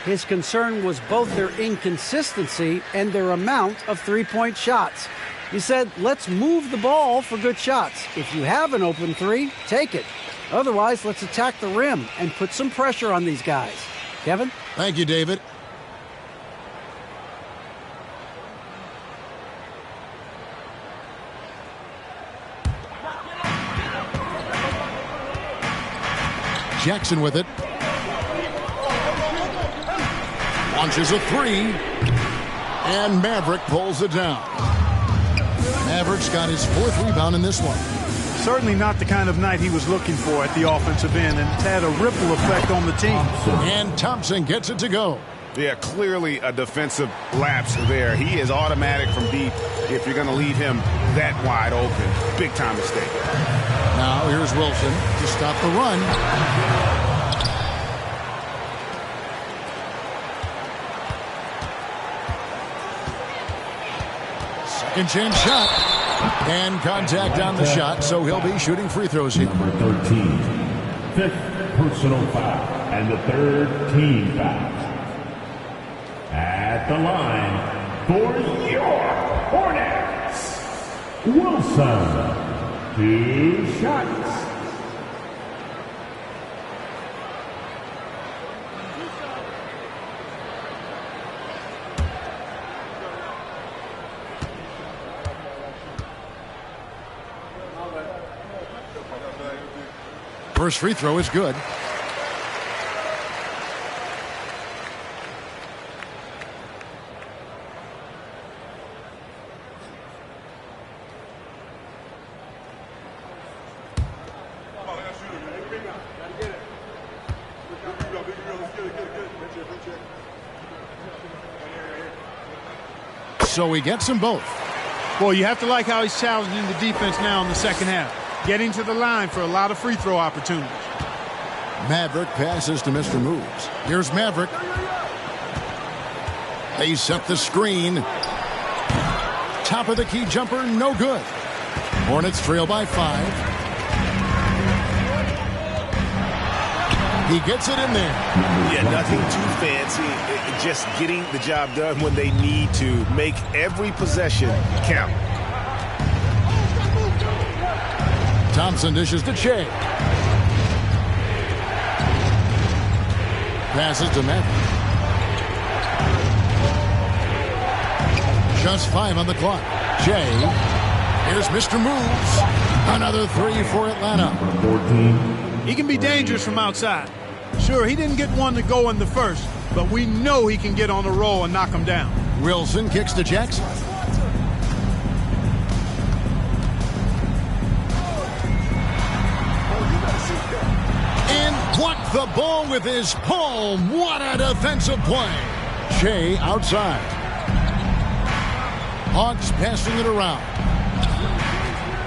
His concern was both their inconsistency and their amount of three-point shots. He said, let's move the ball for good shots. If you have an open three, take it. Otherwise, let's attack the rim and put some pressure on these guys. Kevin? Thank you, David. Jackson with it. Launches a three. And Maverick pulls it down. Maverick's got his fourth rebound in this one. Certainly not the kind of night he was looking for at the offensive end, and it's had a ripple effect on the team. And Thompson gets it to go. Yeah, clearly a defensive lapse there. He is automatic from deep if you're going to leave him that wide open. Big time mistake. Now here's Wilson to stop the run. Second chance shot. And contact on the shot, so he'll be shooting free throws here. Number 13. Fifth personal foul. And the third team foul. At the line for your Hornets, Wilson. 2 shots. First free throw is good. So he gets them both. Well, you have to like how he's challenging the defense now in the second half. Getting to the line for a lot of free throw opportunities. Maverick passes to Mr. Moves. Here's Maverick. They set the screen. Top of the key jumper, no good. Hornets trail by 5. He gets it in there. Yeah, nothing too fancy. Just getting the job done when they need to. Make every possession count. Thompson dishes to Shea. Passes to Maverick. Just 5 on the clock. Shea. Here's Mr. Moves. Another 3 for Atlanta. 14. He can be dangerous from outside. Sure, he didn't get one to go in the first, but we know he can get on the roll and knock him down. Wilson kicks to Jackson. And blocked the ball with his palm. What a defensive play. Shea outside. Hawks passing it around.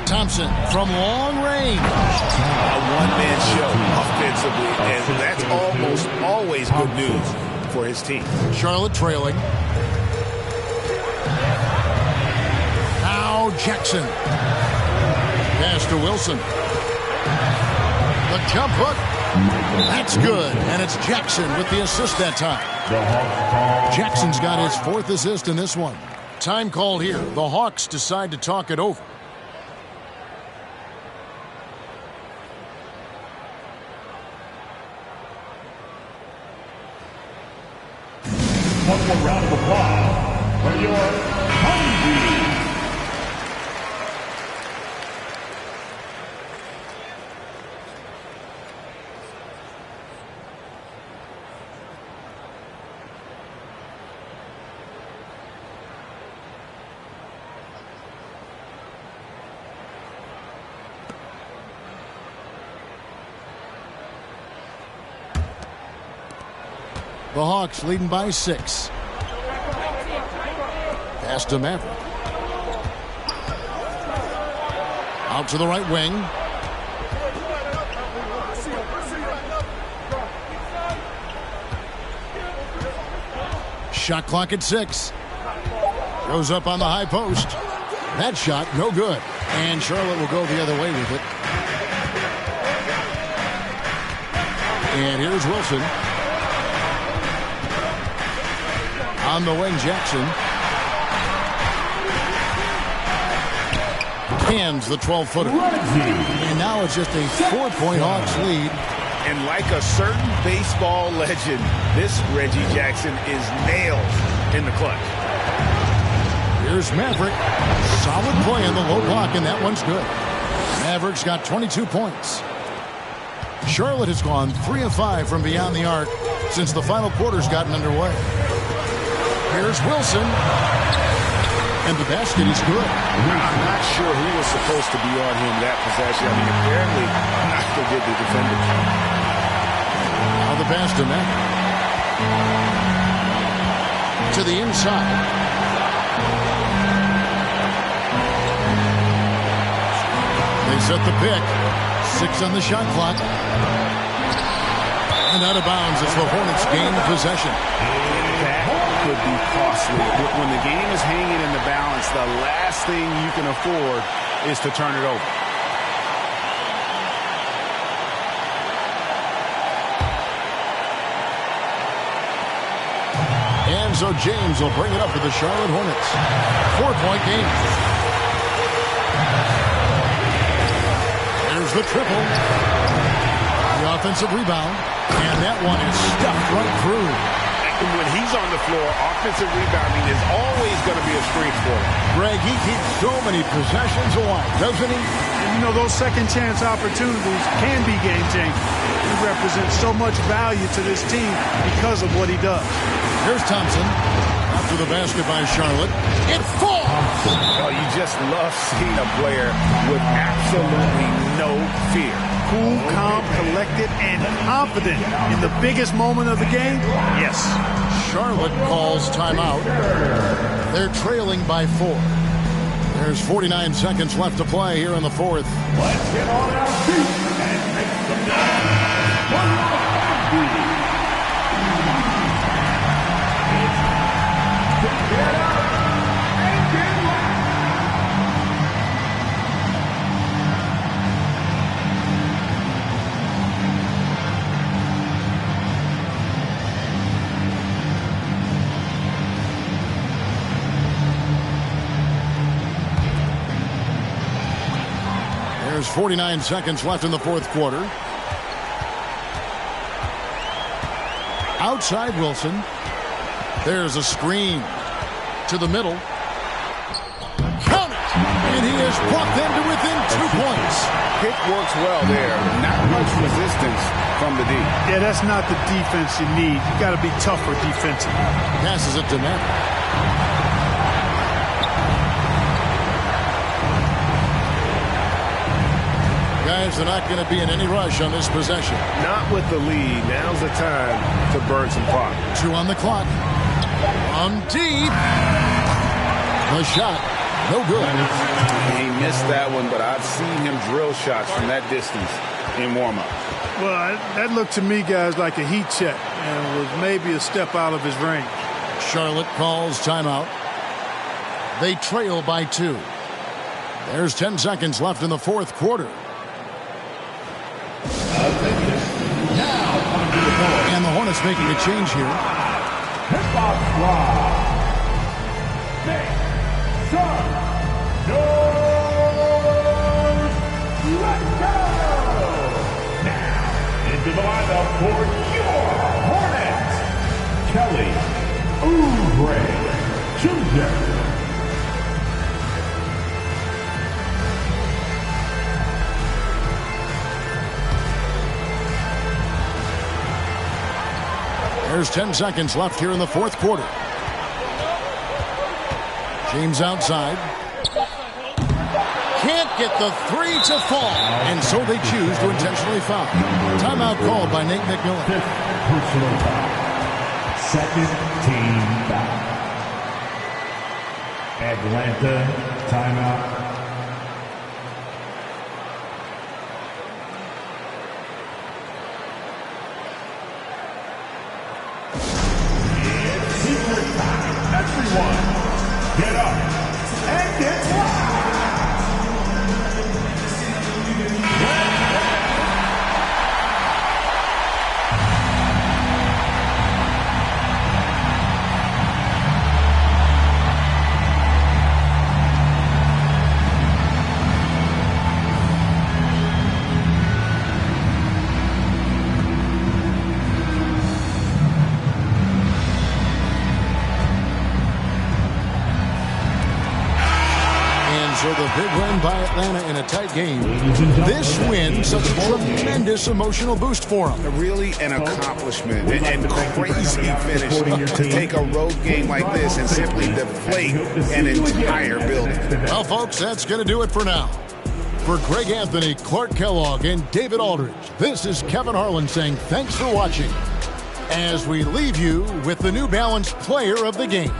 Thompson from long range. A one-man show offensively, and that's almost always good news for his team. Charlotte trailing. Now Jackson. Pass to Wilson. The jump hook. That's good, and it's Jackson with the assist that time. Jackson's got his 4th assist in this one. Time called here. The Hawks decide to talk it over. One more round of applause for your Hungry. The Hawks leading by 6. Pass to Maverick. Out to the right wing. Shot clock at 6. Goes up on the high post. That shot, no good. And Charlotte will go the other way with it. And here's Wilson. On the wing, Jackson. Cans the 12-footer. And now it's just a 4-point Hawks lead. And like a certain baseball legend, this Reggie Jackson is nailed in the clutch. Here's Maverick. Solid play in the low block, and that one's good. Maverick's got 22 points. Charlotte has gone 3 of 5 from beyond the arc since the final quarter's gotten underway. Here's Wilson. And the basket is good. I'm not sure who was supposed to be on him that possession. I mean, apparently, neither did the defender. Now the pass to Maverick. To the inside. They set the pick. 6 on the shot clock. And out of bounds as the Hornets gain possession. That could be costly. When the game is hanging in the balance, the last thing you can afford is to turn it over. And so James will bring it up for the Charlotte Hornets. 4-point game. There's the triple. The offensive rebound. And that one is stuffed right through. And when he's on the floor, offensive rebounding is always going to be a strength for him. Greg, he keeps so many possessions alive, doesn't he? And you know, those second chance opportunities can be game changing. He represents so much value to this team because of what he does. Here's Thompson. After the basket by Charlotte. It falls! Oh, you just love seeing a player with absolutely no fear. Cool, calm, collected, and confident in the biggest moment of the game? Yes. Charlotte calls timeout. They're trailing by 4. There's 49 seconds left to play here in the 4th. Let's get on our feet and make some noise for your Get up and get loud. There's 49 seconds left in the fourth quarter. Outside Wilson. There's a screen to the middle. Count it! And he has brought them to within 2 points. Pick works well there. Not much resistance from the D. Yeah, that's not the defense you need. You got to be tougher defensively. Passes it to Maverick. Guys, they're not going to be in any rush on this possession. Not with the lead. Now's the time to burn some clock. 2 on the clock. On deep. The shot. No good. He missed that one, but I've seen him drill shots from that distance in warm-up. Well, that looked to me, guys, like a heat check and was maybe a step out of his range. Charlotte calls timeout. They trail by 2. There's 10 seconds left in the fourth quarter. And the Hornets making a change here. Hip-hop squad. Let's go! Now, into the lineup for your Hornets, Kelly Oubre Jr. There's 10 seconds left here in the fourth quarter. James outside. Can't get the 3 to fall. And so they choose to intentionally foul. Timeout called by Nate McMillan. Fifth personal foul. Second team foul. Atlanta timeout. Everyone, get up and get wild! So the big win by Atlanta in a tight game. This win, such a tremendous emotional boost for them. Really an accomplishment and crazy finish to take a road game like this and simply deflate an entire building. Well, folks, that's going to do it for now. For Greg Anthony, Clark Kellogg, and David Aldridge, this is Kevin Harlan saying thanks for watching as we leave you with the New Balance Player of the Game.